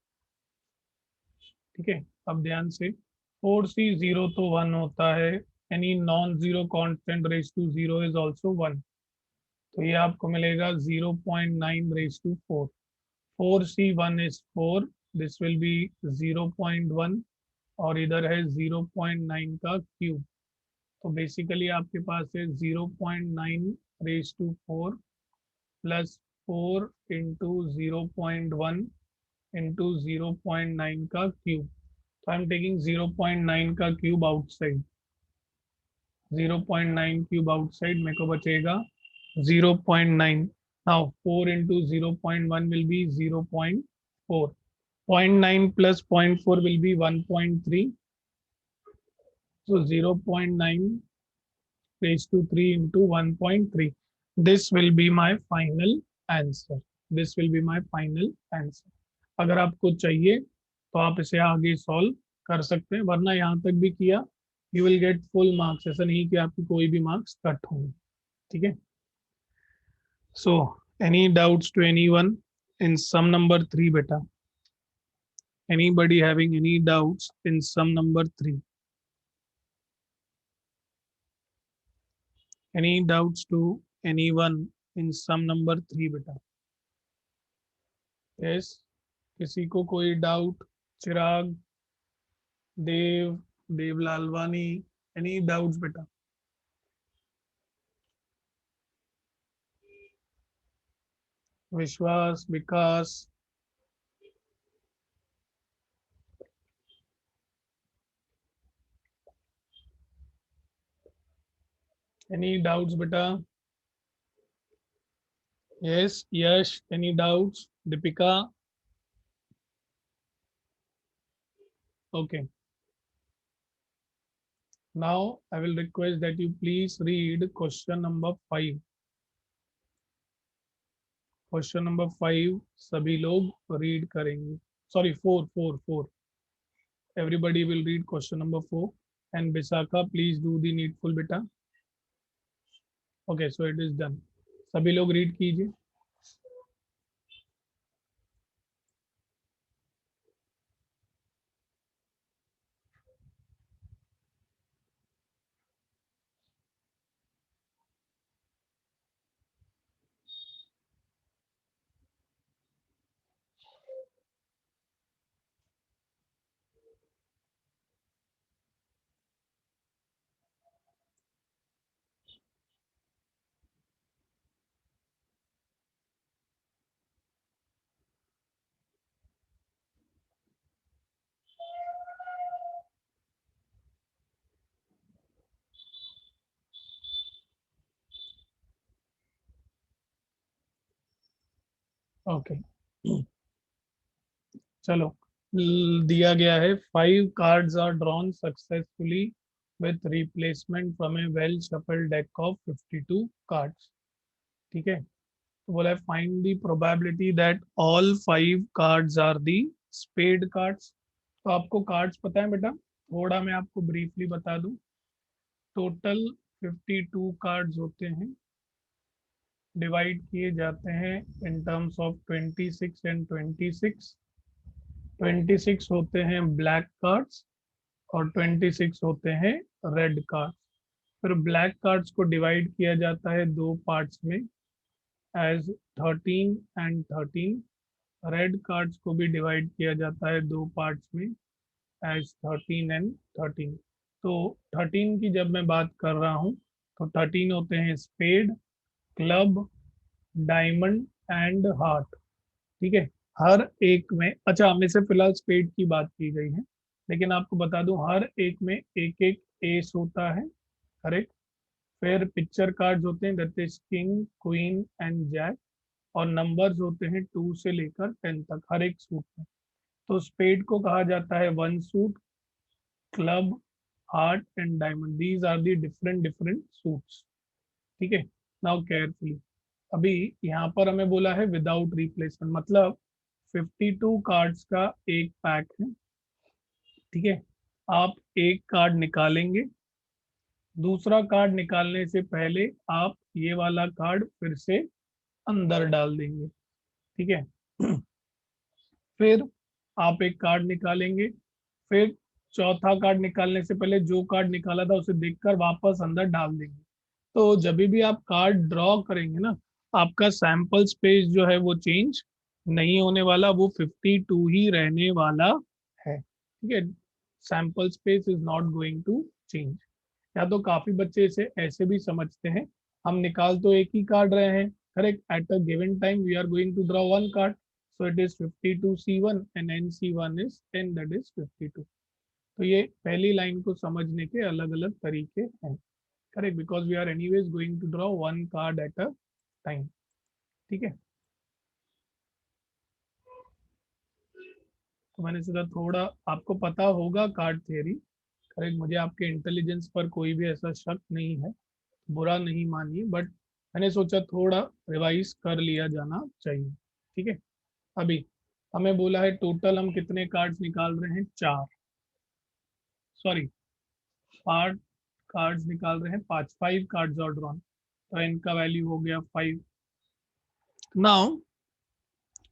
ठीक है, अब ध्यान से, 4C0 तो 1 होता है, any non zero constant raise to 0 is also 1। तो ये आपको मिलेगा 0.9 raise to 4। 4C1 is 4, this will be 0.1, और इधर है 0.9 का क्यूब। तो बेसिकली आपके पास है 0.9 raise to 4 plus 4 into 0.1 into 0.9 का क्यूब। तो आई एम टेकिंग 0.9 का क्यूब आउटसाइड, 0.9 क्यूब आउटसाइड, मेरे को बचेगा 0.9। Now 4 into 0.1 will be 0.4, 0.9 plus 0.4 will be 1.3, so 0.9 raised to 3 into 1.3, this will be my final answer, this will be my final answer। अगर आपको चाहिए तो आप इसे आगे सॉल्व कर सकते हैं, वरना यहाँ तक भी किया you will get full marks, ऐसा नहीं कि आपकी कोई भी मार्क्स कट होंगे। ठीक है, so any doubts to anyone in sum number 3 बेटा? Anybody having any doubts in sum number 3? Any doubts to anyone in sum number 3 बेटा? Yes, किसी को कोई डाउट? चिराग, देव, देव लालवानी, एनी डाउट्स बेटा? विश्वास, विकास, एनी डाउट्स बेटा? Yes Yash, any doubts? Deepika? Okay, now I will request that you please read question number 5. Question number 5 सभी लोग रीड करेंगे. Sorry, 4 4 4. Everybody will read question number 4. And Bisakha, please do the needful beta. Okay, so it is done. सभी लोग रीड कीजिए. ओके, चलो. दिया गया है 5 cards are drawn successfully with replacement from a well shuffle deck of 52 cards. ठीक है, तो बोला है find the probability that all 5 cards are the spade cards. तो आपको कार्ड्स पता है बेटा, थोड़ा मैं आपको ब्रीफली बता दूं. टोटल 52 कार्ड्स होते हैं, डिवाइड किए जाते हैं इन टर्म्स ऑफ 26 एंड 26. 26 होते हैं ब्लैक कार्ड्स और 26 होते हैं रेड कार्ड्स. फिर ब्लैक कार्ड्स को डिवाइड किया जाता है दो पार्ट्स में एज 13 एंड 13. रेड कार्ड्स को भी डिवाइड किया जाता है दो पार्ट्स में एज 13 एंड 13. तो 13 की जब मैं बात कर रहा हूँ तो 13 होते हैं spade, club, diamond and heart. ठीक है, हर एक में, अच्छा हमें से फिलहाल स्पेड की बात की गई है, लेकिन आपको बता दूं हर एक में एक एक एस होता है. करेक्ट. फिर पिक्चर कार्ड्स होते हैं, that is king, queen and jack. और नंबर्स होते हैं 2 से लेकर 10 तक हर एक सूट में. तो स्पेड को कहा जाता है one suit, club, heart and diamond. These are the different different suits. ठीक है, नाउ केयरफुली. अभी यहाँ पर हमें बोला है विदाउट रिप्लेसमेंट, मतलब 52 कार्ड्स का एक पैक है. ठीक है, आप एक कार्ड निकालेंगे, दूसरा कार्ड निकालने से पहले आप ये वाला कार्ड फिर से अंदर डाल देंगे. ठीक है. फिर आप एक कार्ड निकालेंगे, फिर चौथा कार्ड निकालने से पहले जो कार्ड निकाला था उसे देखकर वापस अंदर डाल देंगे. तो जब भी आप कार्ड ड्रॉ करेंगे ना, आपका सैंपल स्पेस जो है वो चेंज नहीं होने वाला, वो 52 ही रहने वाला है. ठीक है, sample space is not going to change. या तो काफी बच्चे इसे ऐसे भी समझते हैं, हम निकाल तो एक ही कार्ड रहे हैं. Correct. At a given time we are going to draw one card, so it is 52C1 and NC1 is 10, that is 52. तो ये पहली लाइन को समझने के अलग अलग तरीके हैं. Correct, because we are anyways going to draw one card at a time. ठीक है, तो मैंने सोचा थोड़ा आपको पता होगा कार्ड थियरी. करेक्ट, मुझे आपके इंटेलिजेंस पर कोई भी ऐसा शक नहीं है, बुरा नहीं मानिए, बट मैंने सोचा थोड़ा रिवाइज कर लिया जाना चाहिए. ठीक है. अभी हमें बोला है टोटल हम कितने कार्ड्स निकाल रहे हैं, 4. सॉरी, 5 कार्ड्स निकाल रहे हैं, 5 कार्ड्स और ड्रॉन. तो इनका वैल्यू हो गया 5. Now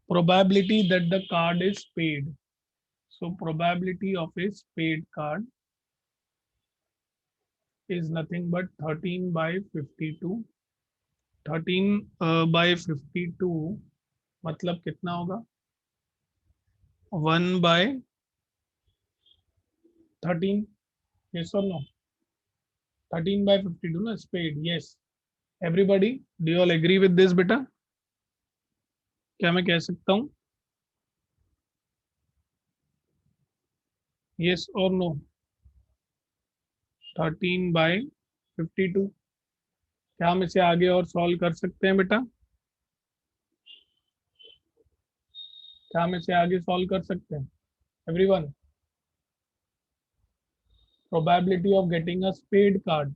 probability that the card is paid. So probability of A paid card is nothing but 13/52. 13/52 मतलब कितना होगा, 1/13. यस और नो, 13/52 ना spade. Yes, everybody, do you all agree with this बेटा? क्या मैं कह सकता हूँ यस और नो? 13/52. क्या हम इसे आगे और सॉल्व कर सकते हैं बेटा? क्या हम इसे आगे सॉल्व कर सकते हैं everyone? Probability of getting a spade card,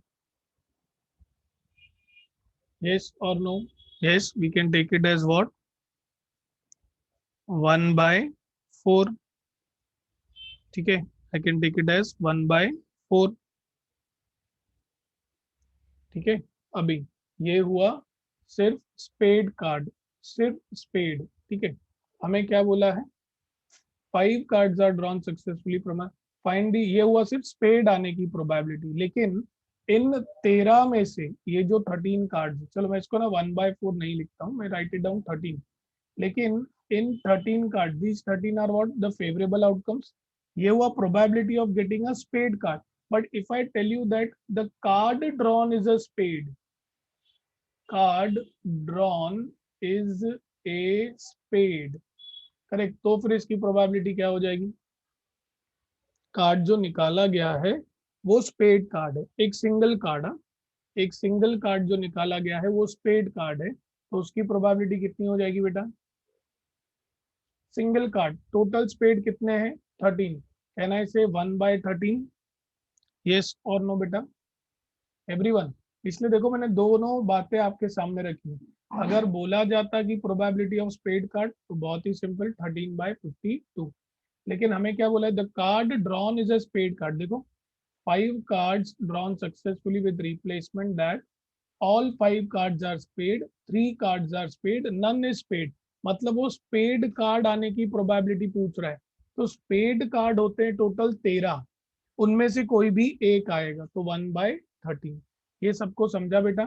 yes or no? Yes, we can take it as what? 1/4, ठीक है, I can take it as 1/4, ठीक है। अभी ये हुआ सिर्फ स्पेड कार्ड, सिर्फ स्पेड, ठीक है। हमें क्या बोला है, 5 cards are drawn successfully from, find the, ये हुआ सिर्फ स्पेड आने की प्रोबेबिलिटी। लेकिन इन 13 में से ये जो 13 कार्ड्स, चलो मैं इसको ना 1/4 नहीं लिखता हूँ, मैं राइट इट डाउन 13। लेकिन इन 13 card, these 13 are what, the favourable outcomes. ये हुआ probability of getting a spade card. But if I tell you that the card drawn is a spade, card drawn is a spade, correct, तो फिर इसकी प्रोबेबिलिटी क्या हो जाएगी, कार्ड जो निकाला गया है वो स्पेड कार्ड है, एक सिंगल कार्ड है, एक सिंगल कार्ड जो निकाला गया है वो स्पेड कार्ड है, तो उसकी प्रोबेबिलिटी कितनी हो जाएगी बेटा, सिंगल कार्ड, टोटल स्पेड कितने हैं 13, कैन आई से 1/13, यस और नो बेटा, एवरीवन। इसलिए देखो मैंने दोनों बातें आपके सामने रखी। अगर बोला जाता कि प्रोबेबिलिटी ऑफ स्पेड कार्ड, तो बहुत ही सिंपल 13/52। लेकिन हमें क्या बोला है, the card drawn is a spade card. देखो 5 cards drawn successfully with replacement, that all 5 cards are spade, 3 cards are spade, none is spade। मतलब वो स्पेड कार्ड आने की प्रोबेबिलिटी पूछ रहा है। तो स्पेड कार्ड होते हैं टोटल 13, उनमें से कोई भी एक आएगा, तो 1/13। ये सबको समझा बेटा,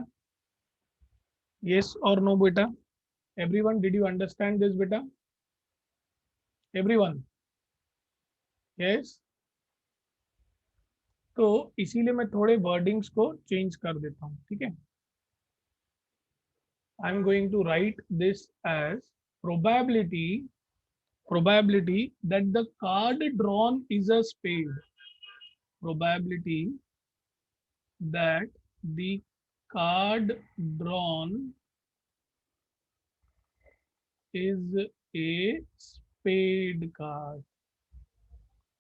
यस और नो बेटा, everyone, did you understand this बेटा, एवरीवन, यस। तो इसीलिए मैं थोड़े वर्डिंग्स को चेंज कर देता हूँ, ठीक है। I am going to write this as probability probability that the card drawn is a spade, probability that the card drawn is a spade card,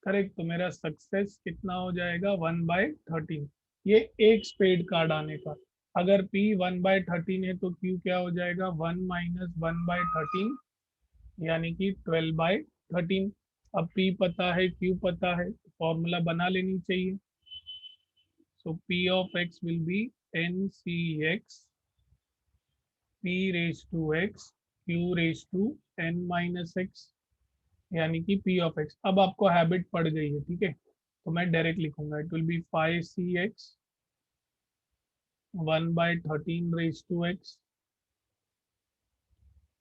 correct. तो मेरा सक्सेस कितना हो जाएगा 1/13, ये एक स्पेड कार्ड आने का। अगर P 1/13 है तो Q क्या हो जाएगा 1 - 1/13, यानी कि 12/13। अब P पता है, Q पता है, फॉर्मूला बना लेनी चाहिए। So P of x will be NCx P raise to x Q raise to n-x, यानी कि P ऑफ x। अब आपको हैबिट पड़ गई है, ठीक है, तो मैं डायरेक्ट लिखूंगा, it will be 5CX 1/13 raise to x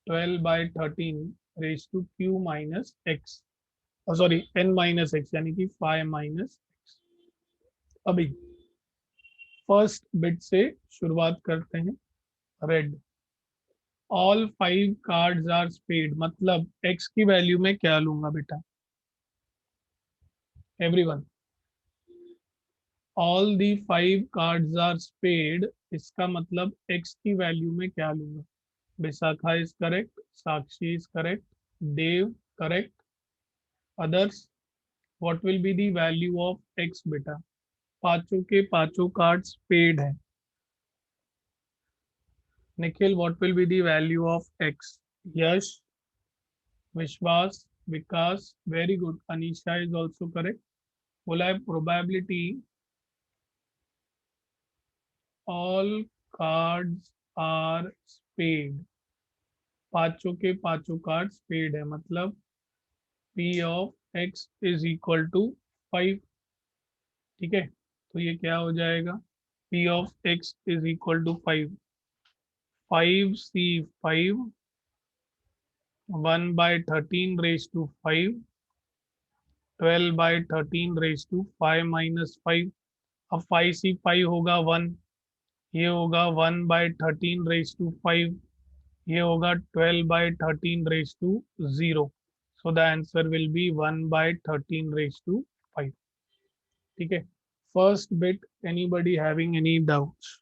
12/13 raise to Q minus x, sorry n-x, यानी कि 5 - x। अभी फर्स्ट बिट से शुरुआत करते हैं, read. All 5 cards are spade, मतलब x की वैल्यू में क्या लूंगा बेटा, everyone, all the 5 cards are spade, इसका मतलब x की वैल्यू में क्या लूंगा। Vishakha is correct, Sakshi is correct, Dev correct, others, what will be the value of x beta, पांचों के पांचों कार्ड्स पेड है। Nikhil, what will be the value of x, Yash, Vishwas, Vikas, very good, Anisha is also correct. बोला है probability all cards are spade, पांचों के पांचों कार्ड स्पेड है, मतलब P of x is equal to 5, ठीक है। तो ये क्या हो जाएगा, P of x is equal to 5, 5C5 1/13 raise to 5, 12/13 raise to 5 - 5। अब 5C5 होगा 1, ये होगा 1/13 रेज टू 5, ये होगा 12/13 raise to 0। So the answer will be 1/13 raise to 5, ठीक है। First bit, anybody having any doubts,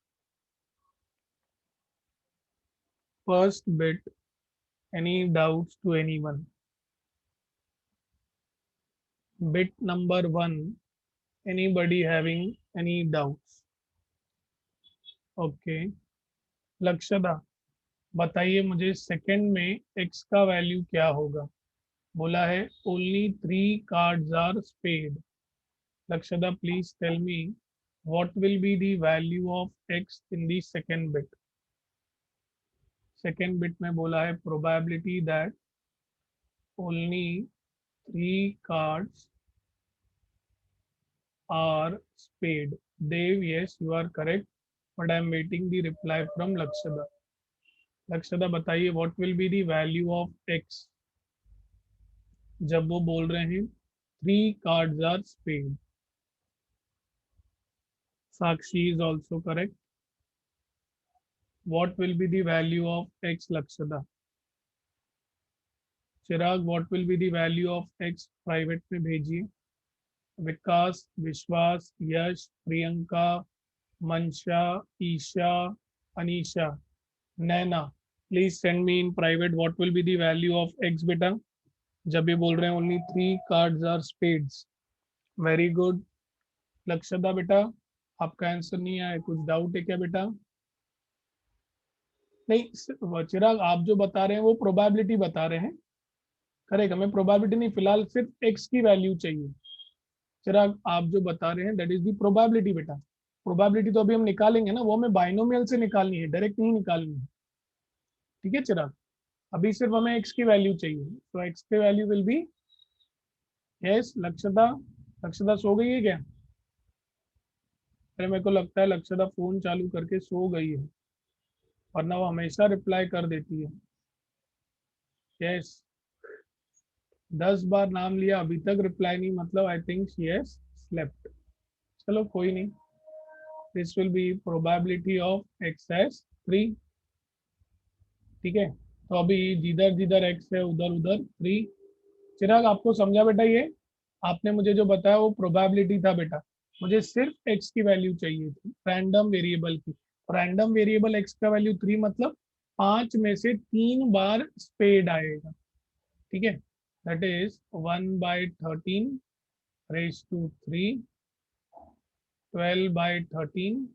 first bit, any doubts to anyone, bit number 1, anybody having any doubts, okay. Lakshada, बताइए मुझे सेकंड में x का वैल्यू क्या होगा, बोला है only 3 cards are spade. Lakshada please tell me what will be the value of x in the second bit। Second bit में बोला है probability that only 3 cards are spade। Dev, yes you are correct, but I am waiting the reply from Lakshada। Lakshada बताइए what will be the value of x जब वो बोल रहे हैं 3 cards are spade। Sakshi is also correct। What will be the value of x Lakshada? Chirag what will be the value of x private में भेजिए। Vikas, Vishwas, Yash, Priyanka, Mansha, Isha, Anisha, Naina, please send me in private what will be the value of x बेटा जब ये बोल रहे हैं only 3 cards are spades. Very good. Lakshada बेटा आपका आंसर नहीं आया, कुछ डाउट है क्या बेटा? नहीं चिराग आप जो बता रहे हैं वो प्रोबेबिलिटी बता रहे हैं, करेक्ट, हमें प्रोबेबिलिटी नहीं, फिलहाल सिर्फ एक्स की वैल्यू चाहिए। चिराग आप जो बता रहे हैं दैट इज दी प्रोबेबिलिटी बेटा। प्रोबेबिलिटी तो अभी हम निकालेंगे ना, वो हमें बाइनोमियल से निकालनी है, डायरेक्ट नहीं निकालनी है। ठीक है चिराग, अभी सिर्फ हमें एक्स की वैल्यू चाहिए, तो एक्स की value will be, yes Lakshada, Lakshada सो गई है क्या? अरे मेरे को लगता है लक्षदा फोन चालू करके सो गई है, वरना वो हमेशा रिप्लाई कर देती है। यस 10 बार नाम लिया अभी तक रिप्लाई नहीं, मतलब I think she has slept. चलो कोई नहीं, this will be probability of x as 3। ठीक है, तो अभी जिधर जिधर एक्स है उधर उधर 3। चिराग आपको समझा बेटा? ये आपने मुझे जो बताया वो प्रोबेबिलिटी था बेटा, मुझे सिर्फ एक्स की वैल्यू चाहिए थी रैंडम वेरिएबल की। रैंडम वेरिएबल एक्स का वैल्यू 3 मतलब 5 में से 3 बार स्पेड आएगा। ठीक है, that is 1/13 raise to 3, 12/13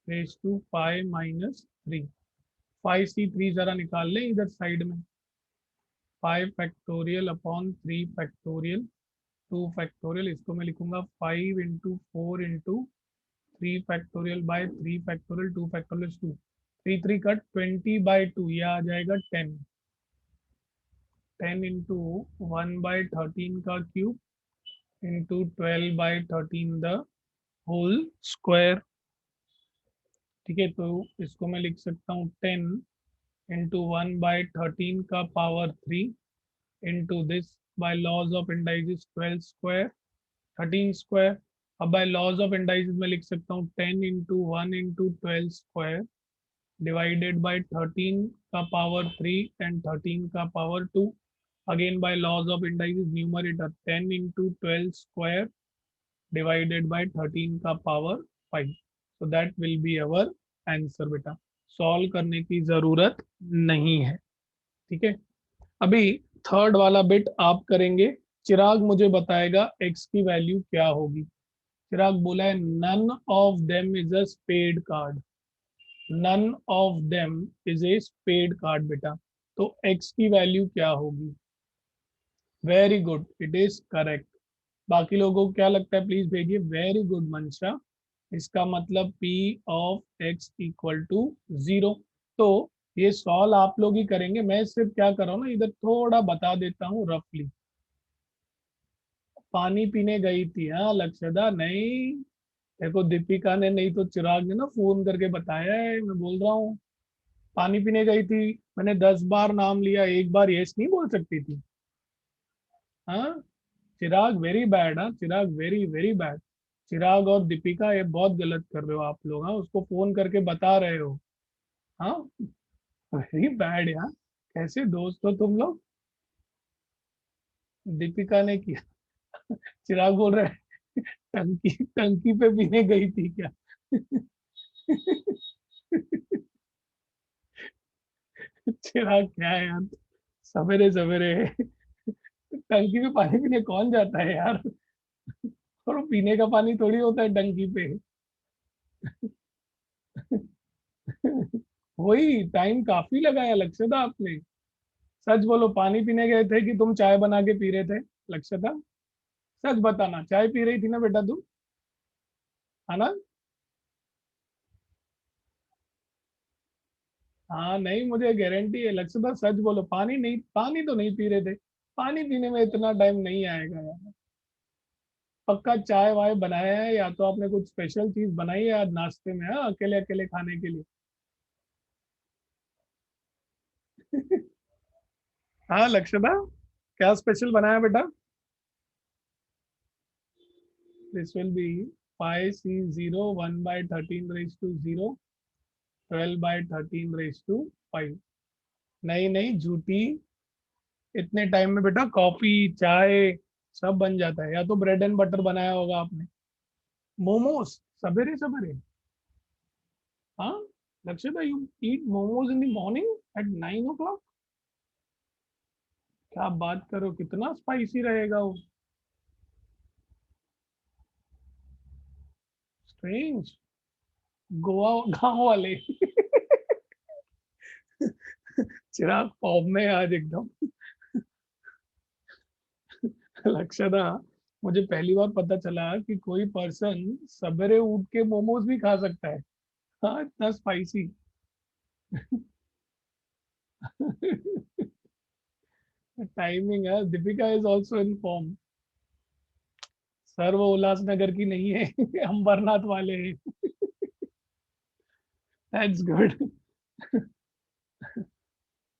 raise to 5 - 3। 5 C 3 जरा निकाल लें इधर साइड में, 5 फैक्टोरियल अपॉन 3 फैक्टोरियल 2 फैक्टोरियल, इसको मैं लिखूंगा 5 × 4 × 3 factorial by 3 factorial 2 factorial 2, 3 3 cut 20/2, यह आ जाएगा 10। 10 × 1/13 का cube into 12/13 the whole square. ठीक है, तो इसको मैं लिख सकता हूँ 10 × 1/13 का power 3 into this by laws of indices 12 square 13 square. अब बाय लॉज ऑफ इंडाइसिस में लिख सकता हूँ 10 × 1 × 12 स्क्वायर डिवाइडेड बाय 13 का पावर 3 एंड 13 का power 2। Again by laws of indices numerator 10 × 12 square divided by 13 का power 5। So that will be our answer बेटा, सॉल्व करने की जरूरत नहीं है। ठीक है, अभी थर्ड वाला बिट आप करेंगे। चिराग मुझे बताएगा एक्स की वैल्यू क्या होगी। चिराग बोला है none of them is a spade card. None of them is a spade card बेटा, तो एक्स की वैल्यू क्या होगी? Very good, it is correct. बाकी लोगों को क्या लगता है प्लीज भेजिए। वेरी गुड मंशा, इसका मतलब P of x equal to 0। तो ये सॉल्व आप लोग ही करेंगे, मैं सिर्फ क्या कर रहा हूँ ना इधर थोड़ा बता देता हूँ रफली। पानी पीने गई थी, हाँ लक्षदा नहीं, देखो दीपिका ने नहीं तो चिराग ने ना फोन करके बताया है, मैं बोल रहा हूँ पानी पीने गई थी। मैंने 10 बार नाम लिया, एक बार यस नहीं बोल सकती थी? हाँ चिराग वेरी बैड, हाँ चिराग वेरी वेरी बैड। चिराग और दीपिका ये बहुत गलत कर रहे हो आप लोग, हाँ उसको फोन करके बता रहे हो। हाँ वेरी बैड यार, कैसे दोस्त हो तुम लोग? दीपिका ने किया, चिराग बोल रहे हैं टंकी टंकी पे पीने गई थी क्या? चिराग क्या है यार, सवेरे सवेरे टंकी पे पानी पीने कौन जाता है यार? और वो पीने का पानी थोड़ी होता है टंकी पे। वही टाइम काफी लगाया लक्ष्य था आपने, सच बोलो, पानी पीने गए थे कि तुम चाय बना के पी रहे थे? लक्ष्यता, सच बताना, चाय पी रही थी ना बेटा तू, है ना? हाँ नहीं, मुझे गारंटी है लक्ष्यता, सच बोलो, पानी नहीं, पानी तो नहीं पी रहे थे? पानी पीने में इतना टाइम नहीं आएगा यार। पक्का चाय वाय बनाया है, या तो आपने कुछ स्पेशल चीज बनाई है आज नाश्ते में, हाँ, अकेले अकेले खाने के लिए। हाँ लक्ष्यता, क्या स्पेशल बनाया बेटा? This will be 5c0 1/13 raised to 0, 12/13 raised to 5। नहीं नहीं झूठी, इतने टाइम में बेटा कॉफी चाय सब बन जाता है। या तो ब्रेड एंड बटर बनाया होगा आपने। मोमोज सवेरे सवेरे? हाँ Lakshyata, you eat momos in the morning at 9 o'clock? क्या बात करो, कितना स्पाइसी रहेगा वो। स्ट्रेंज, गोवा गांव वाले। चिराग फॉर्म में है आज एकदम। लक्ष्यता, मुझे पहली बार पता चला कि कोई पर्सन सवेरे उठ के मोमोज भी खा सकता है। हाँ इतना स्पाइसी। टाइमिंग है, Deepika is also in form. Sir वो उल्लासनगर की नहीं है, अंबरनाथ वाले हैं। That's good.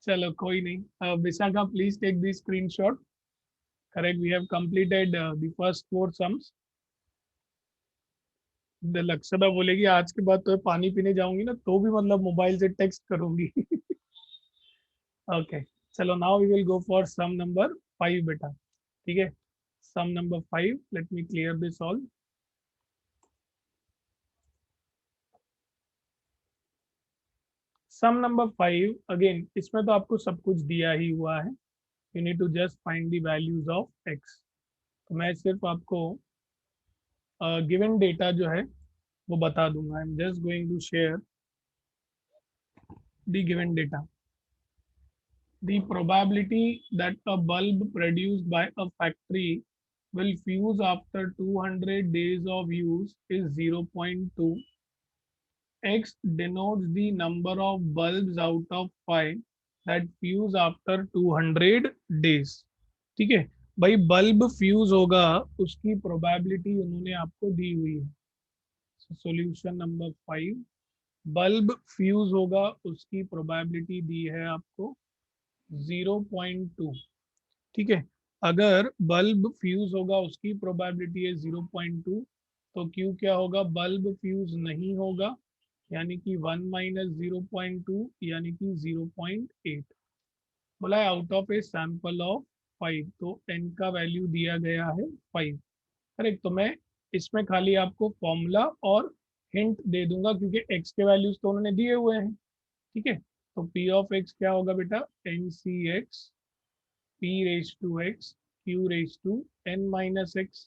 चलो कोई नहीं, Vishakha please take the screenshot. Correct, we have completed the first 4 sums. Lakshyata बोलेगी आज के बाद तो पानी पीने जाऊंगी ना, तो भी मतलब मोबाइल से टेक्स्ट करूंगी। ओके, चलो now we will go for sum number 5 बेटा। ठीक है, sum number 5, let me clear this all. Sum number 5 again, इसमें तो आपको सब कुछ दिया ही हुआ है। You need to just find the values of x. तो मैं सिर्फ आपको गिवन डेटा जो है वो बता दूंगा। I am just going to share the given data. The probability that a bulb produced by a factory will fuse after 200 days of use is 0.2. X denotes the number of bulbs out of 5 that fuse after 200 days. ठीक है भाई, बल्ब फ्यूज होगा उसकी प्रोबेबिलिटी उन्होंने आपको दी हुई है। सॉल्यूशन नंबर 5, बल्ब फ्यूज होगा उसकी प्रोबेबिलिटी दी है आपको 0.2। ठीक है, अगर बल्ब फ्यूज होगा उसकी प्रोबेबिलिटी है 0.2, तो क्यू क्या होगा? बल्ब फ्यूज नहीं होगा, यानी कि 1 - 0.2 यानी कि 0.8। बोला है out of a sample of 5, तो एन का वैल्यू दिया गया है 5। करेक्ट, तो मैं इसमें खाली आपको फॉर्मूला और हिंट दे दूंगा, क्योंकि एक्स के वैल्यूज तो उन्होंने दिए हुए हैं। ठीक है, तो पी ऑफ एक्स क्या होगा बेटा? N C x p raise to x q raise to n - x।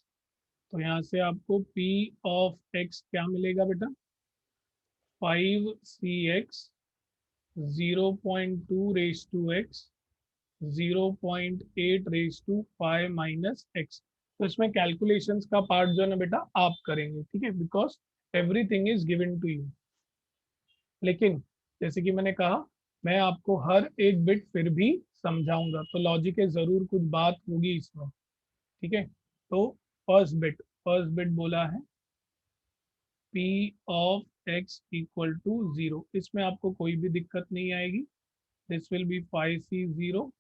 तो यहाँ से आपको p ऑफ x क्या मिलेगा बेटा? 5cx 0.2 raise to x 0.8 raise to 5 - x। तो इसमें कैलकुलेशंस का पार्ट जो है ना बेटा आप करेंगे, ठीक है, because everything is given to you. लेकिन जैसे कि मैंने कहा, मैं आपको हर एक बिट फिर भी समझाऊंगा, तो लॉजिक है, जरूर कुछ बात होगी इसमें। ठीक है, तो फर्स्ट बिट बोला है p of x equal to 0। इसमें आपको कोई भी दिक्कत नहीं आएगी। This will be 5c0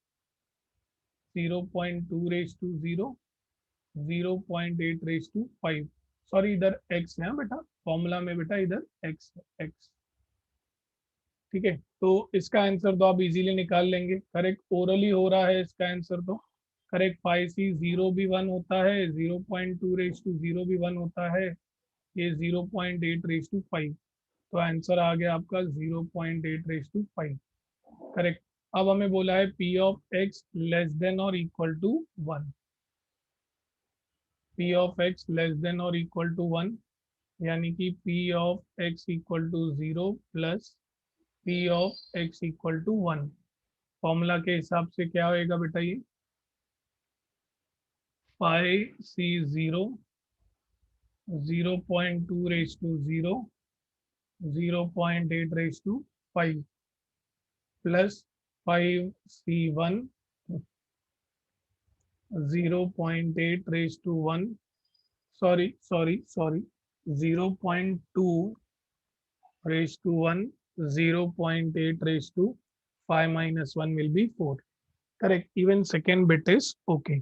0.2 raise to 0 0.8 raise to 5। Sorry, इधर x है बेटा, फॉर्मूला में बेटा इधर x है, x। ठीक है, तो इसका आंसर तो आप इजीली निकाल लेंगे। करेक्ट, ओरली हो रहा है इसका आंसर तो। करेक्ट, 5c0 भी 1 होता है, 0.2 रेज टू 0 भी 1 होता है, ये 0.8 रेज टू 5। तो आंसर आ गया आपका 0.8 रेज टू 5। करेक्ट, अब हमें बोला है p of x less than और equal to 1। p of x less than और इक्वल टू 1, यानी कि p of x equal to 0 plus p of x equal to 1। Formula के हिसाब से क्या होएगा बेटा, ये pi C zero 0.2 raise to 0 0.8 raise to 5 plus 5C1 0.8 raise to 1, sorry 0.2 raise to 1 0.8 raise to 5 minus 1 will be 4. Correct, even second bit is okay.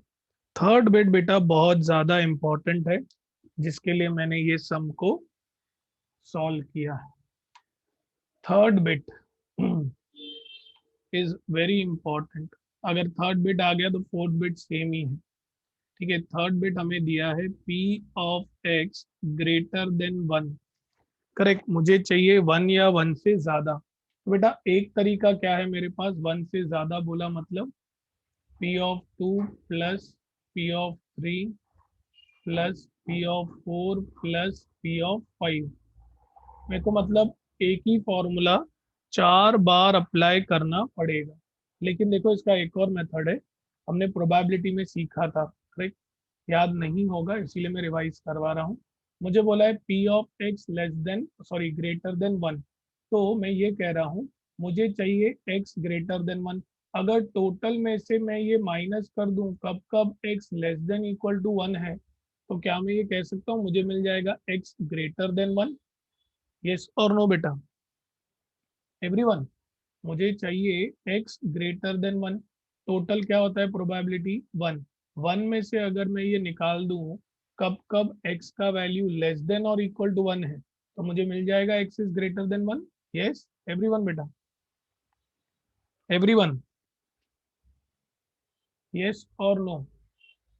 Third bit बेटा बहुत ज्यादा इंपॉर्टेंट है, जिसके लिए मैंने ये सम को सॉल्व किया है। Third bit is very important. अगर थर्ड बिट आ गया तो फोर्थ बिट सेम ही है। ठीक है, थर्ड बिट हमें दिया है P of x greater then 1। Correct, मुझे चाहिए 1 या 1 से ज्यादा। तो बेटा एक तरीका क्या है मेरे पास, 1 से ज्यादा बोला मतलब P of 2 plus P of 3 plus P of 4 plus P of 5। मेरे को मतलब एक ही फॉर्मूला 4 बार अप्लाई करना पड़ेगा। लेकिन देखो इसका एक और मेथड है, हमने प्रोबेबिलिटी में सीखा था। करेक्ट, याद नहीं होगा इसीलिए मैं रिवाइज करवा रहा हूँ। मुझे बोला है P of x less then sorry greater than 1, तो मैं ये कह रहा हूँ मुझे चाहिए x ग्रेटर देन 1। अगर टोटल में से मैं ये माइनस कर दूं कब कब x less than equal to 1 है, तो क्या मैं ये कह सकता हूँ मुझे मिल जाएगा x ग्रेटर देन 1? यस और नो बेटा एवरीवन, मुझे चाहिए x ग्रेटर देन 1। टोटल क्या होता है प्रोबेबिलिटी 1। 1 में से अगर मैं ये निकाल दूं कब कब x का वैल्यू लेस देन और इक्वल टू 1 है, तो मुझे मिल जाएगा x is greater than 1। Yes everyone बेटा, एवरीवन, यस और नो?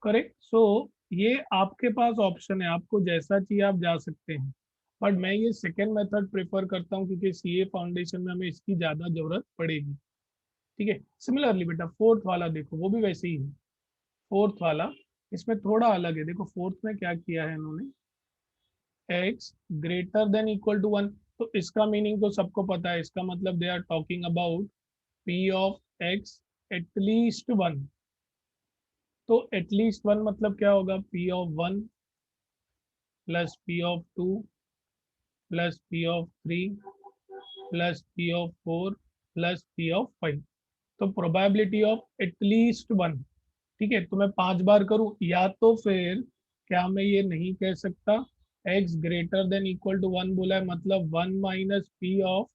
करेक्ट, सो ये आपके पास ऑप्शन है, आपको जैसा चाहिए आप जा सकते हैं। बट मैं ये सेकेंड मेथड प्रेफर करता हूँ क्योंकि सीए फाउंडेशन में हमें इसकी ज़्यादा ज़रूरत पड़ेगी। ठीक है, सिमिलरली बेटा फोर्थ वाला देखो, वो भी वैसे ही है। फोर्थ वाला इसमें थोड़ा अलग है। देखो फोर्थ में क्या किया है इन्होंने, x greater than equal to 1। तो इसका मीनिंग तो सबको पता है, इसका मतलब they are talking about P of x at least 1। तो एटलीस्ट 1 मतलब क्या होगा, P of 1 plus P of 2 plus P of 3 plus P of 4 plus P of 5। तो प्रोबेबिलिटी ऑफ एटलीस्ट 1। ठीक है, तो मैं 5 बार करूं, या तो फिर क्या मैं ये नहीं कह सकता x greater than equal to 1 बोला है मतलब 1 minus P of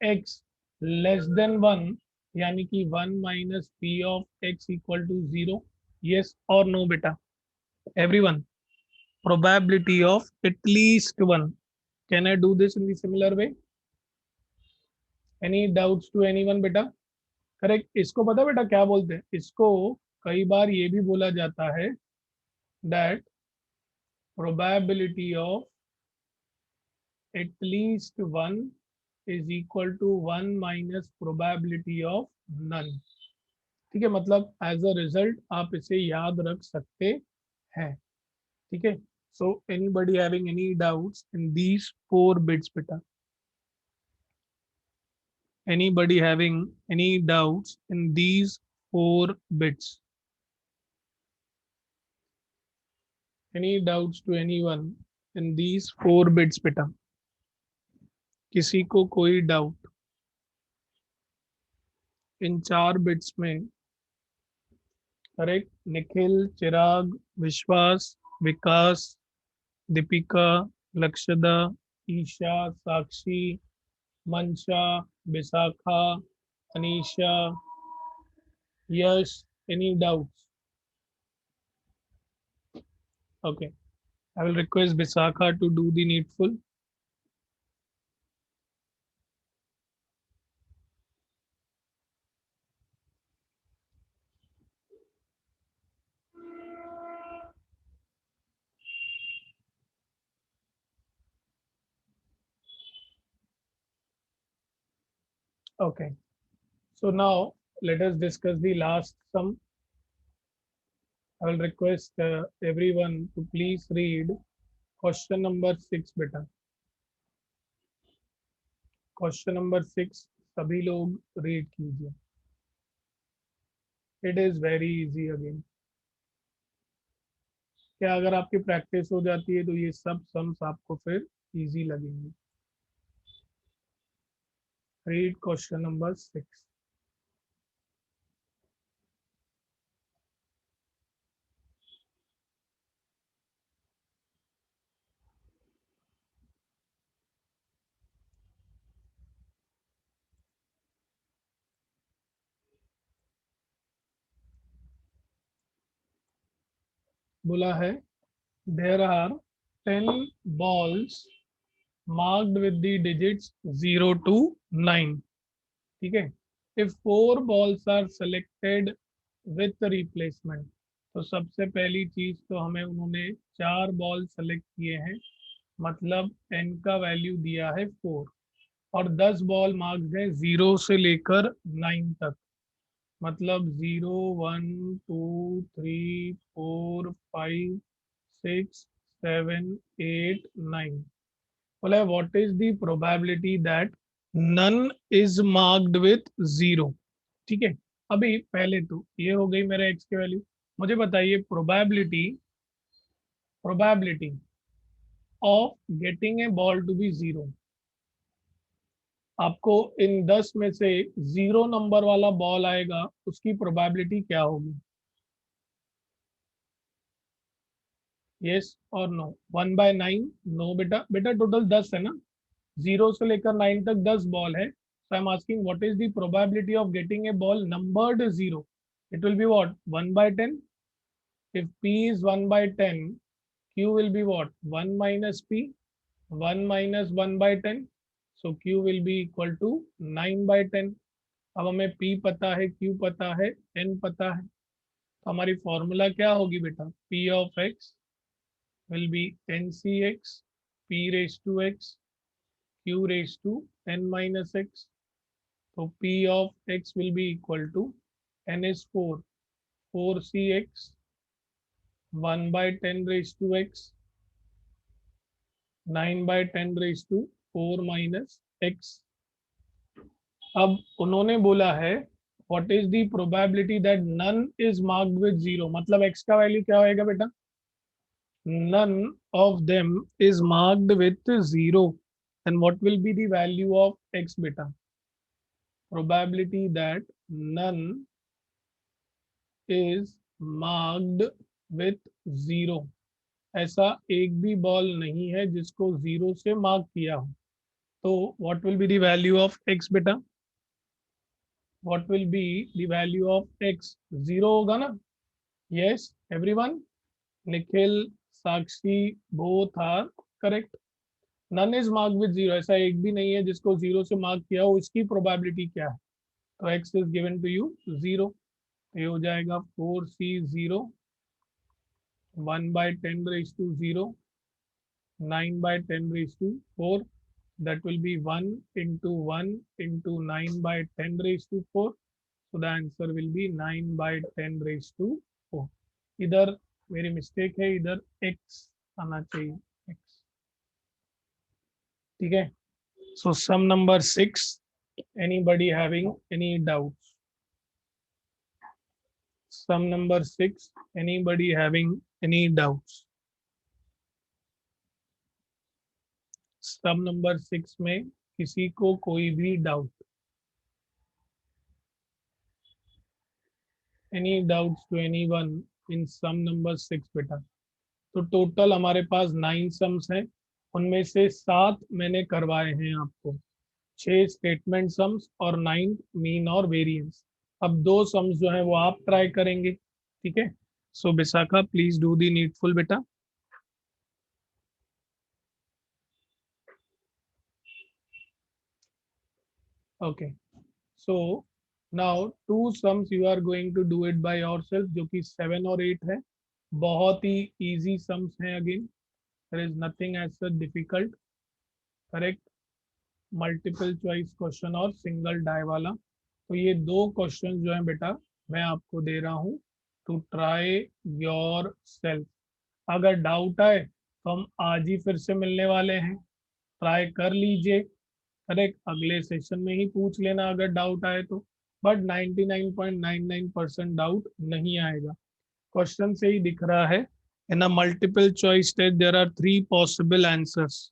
x less than 1, यानी कि 1 minus P of x equal to 0। Yes और नो बेटा everyone? probability of at least one. Can I do this in the similar way? Any doubts to anyone बेटा? करेक्ट, इसको पता बेटा क्या बोलते हैं, इसको कई बार ये भी बोला जाता है that probability of at least one is equal to 1 minus probability of none। ठीक है, मतलब एज अ रिजल्ट आप इसे याद रख सकते हैं। ठीक है, so anybody having any doubts in these 4 bits बेटा? Anybody having any doubts in these 4 bits? Any doubts to anyone in these 4 bits बेटा? किसी को कोई डाउट इन 4 बिट्स में? Correct, Nikhil, Chirag, Vishwas, Vikas, Deepika, Lakshada, Isha, Sakshi, Mansha, Vishakha, Anisha, Yash, any doubts? Okay, I will request Visakha to do the needful. Okay, so now let us discuss the last sum. I will request everyone to please read question number 6 बेटा। क्वेश्चन नंबर 6 सभी लोग रीड कीजिए। It is very easy again. क्या अगर आपकी प्रैक्टिस हो जाती है तो ये सब सम्स आपको फिर इजी लगेंगे। Read question number 6। बोला है there are 10 balls marked with the digits 0 to 9। ठीक है। if 4 balls are selected with replacement, तो सबसे पहली चीज तो हमें उन्होंने 4 बॉल सेलेक्ट किए हैं, मतलब n का वैल्यू दिया है 4, और 10 बॉल मार्क्स हैं 0 से लेकर 9 तक, मतलब 0, 1, 2, 3, 4, 5, 6, 7, 8, 9। बोला है what is the probability that none is marked with 0। ठीक है। अभी पहले तो ये हो गई मेरे एक्स की वैल्यू। मुझे बताइए probability of getting a ball to be 0। आपको इन 10 में से 0 नंबर वाला बॉल आएगा, उसकी प्रोबेबिलिटी क्या होगी? यस और नो। 1/9? नो बेटा, बेटा टोटल 10 है ना, 0 से लेकर 9 तक 10 बॉल है। So I'm asking what is the probability of getting a ball numbered 0? It will be what? 1/10. If P is 1/10, Q will be what? 1 minus P. 1 minus 1/10. So Q will be equal to 9/10। अब हमें P पता है, Q पता है, N पता है, तो हमारी फॉर्मूला क्या होगी बेटा? P of x will be NCx P raised to x Q raised to N minus x। So P of x will be equal to N is 4, 4cx 1 by 10 raised to x 9 by 10 raised to 4 minus x। अब उन्होंने बोला है what is the probability that none is marked with 0, मतलब x का वैल्यू क्या होएगा बेटा? None of them is marked with 0, and what will be the value of x beta? Probability that none is marked with 0। ऐसा एक भी बॉल नहीं है जिसको 0 से मार्क किया हो, तो what will be the value of x beta? What will be the value of x? 0 होगा ना? Yes everyone, निखिल, साक्षी, both are correct। None is mark with 0, ऐसा एक भी नहीं है जिसको 0 से मार्क किया हो, इसकी प्रोबेबिलिटी क्या है? तो x is given to you 0। ये हो जाएगा 4c0 1 by 10 raised to 0 9 by 10 raised to 4, that will be 1 into 1 into 9 by 10 raised to 4। so the answer will be 9 by 10 raised to 4। इधर मेरी मिस्टेक है, इधर x आना चाहिए, x। ठीक है। So sum number 6. Anybody having any doubts? Sum number 6. Anybody having any doubts? Sum number 6 में किसी को कोई भी doubt? Any doubts to anyone in sum number 6 बेटा? तो टोटल हमारे पास 9 सम्स हैं, उनमें से 7 मैंने करवाए हैं आपको, 6 स्टेटमेंट सम्स और 9 मीन और वेरिएंस। अब 2 सम्स जो है वो आप ट्राई करेंगे। ठीक है। So Vishakha please do the needful बेटा। Okay so now 2 sums you are going to do it by yourself, जो कि 7 और 8 है। बहुत ही इजी सम्स हैं, again there is nothing as such difficult. Correct multiple choice question और सिंगल डाई वाला। तो ये 2 क्वेश्चन जो है बेटा मैं आपको दे रहा हूँ टू ट्राई योर सेल्फ। अगर डाउट आए तो हम आज ही फिर से मिलने वाले हैं, ट्राई कर लीजिए। करेक्ट अगले सेशन में ही पूछ लेना अगर डाउट आए तो। बट 99.99% डाउट नहीं आएगा। क्वेश्चन से ही दिख रहा है, in a multiple choice test there are 3 possible answers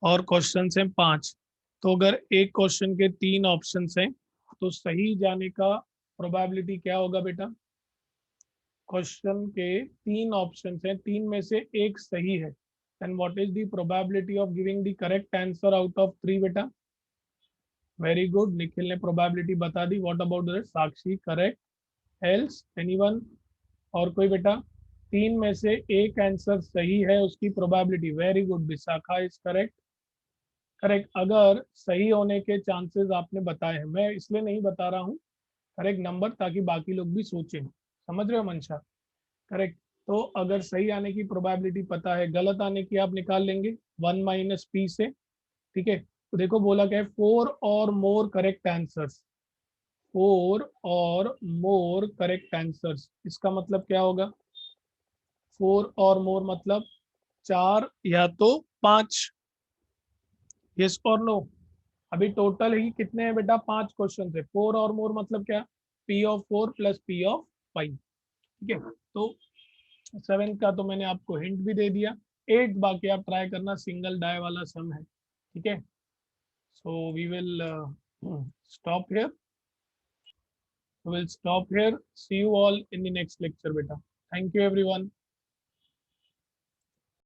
और क्वेश्चन हैं 5। तो अगर एक क्वेश्चन के 3 ऑप्शन हैं तो सही जाने का प्रोबेबिलिटी क्या होगा बेटा? क्वेश्चन के 3 ऑप्शन हैं, 3 में से एक सही है, then what is the probability of giving the correct answer out of 3 बेटा? वेरी गुड, निखिल ने प्रोबेबिलिटी बता दी। What about that Sakshi? Correct. Else anyone? और कोई बेटा? 3 में से एक आंसर सही है, उसकी probability. Very good, Vishakha is correct. Correct. अगर सही होने के चांसेस आपने बताए हैं, मैं इसलिए नहीं बता रहा हूँ करेक्ट नंबर, ताकि बाकी लोग भी सोचें। समझ रहे हो मंशा? करेक्ट। तो अगर सही आने की प्रोबेबिलिटी पता है, गलत आने की आप निकाल लेंगे 1 माइनस पी से। ठीक है, तो देखो बोला क्या है, 4 और मोर करेक्ट आंसर्स। 4 और मोर करेक्ट आंसर्स, इसका मतलब क्या होगा? 4 और मोर मतलब 4 या तो 5। यस और नो? अभी टोटल ही कितने हैं बेटा? 5 क्वेश्चन थे। 4 और मोर मतलब क्या? P of 4 plus P of 5। ठीक है, तो 7 का तो मैंने आपको हिंट भी दे दिया। 8 बाकी आप ट्राई करना, सिंगल डाई वाला सम है। ठीक है, so we will stop here. We'll stop here. See you all in the next lecture, beta. Thank you, everyone.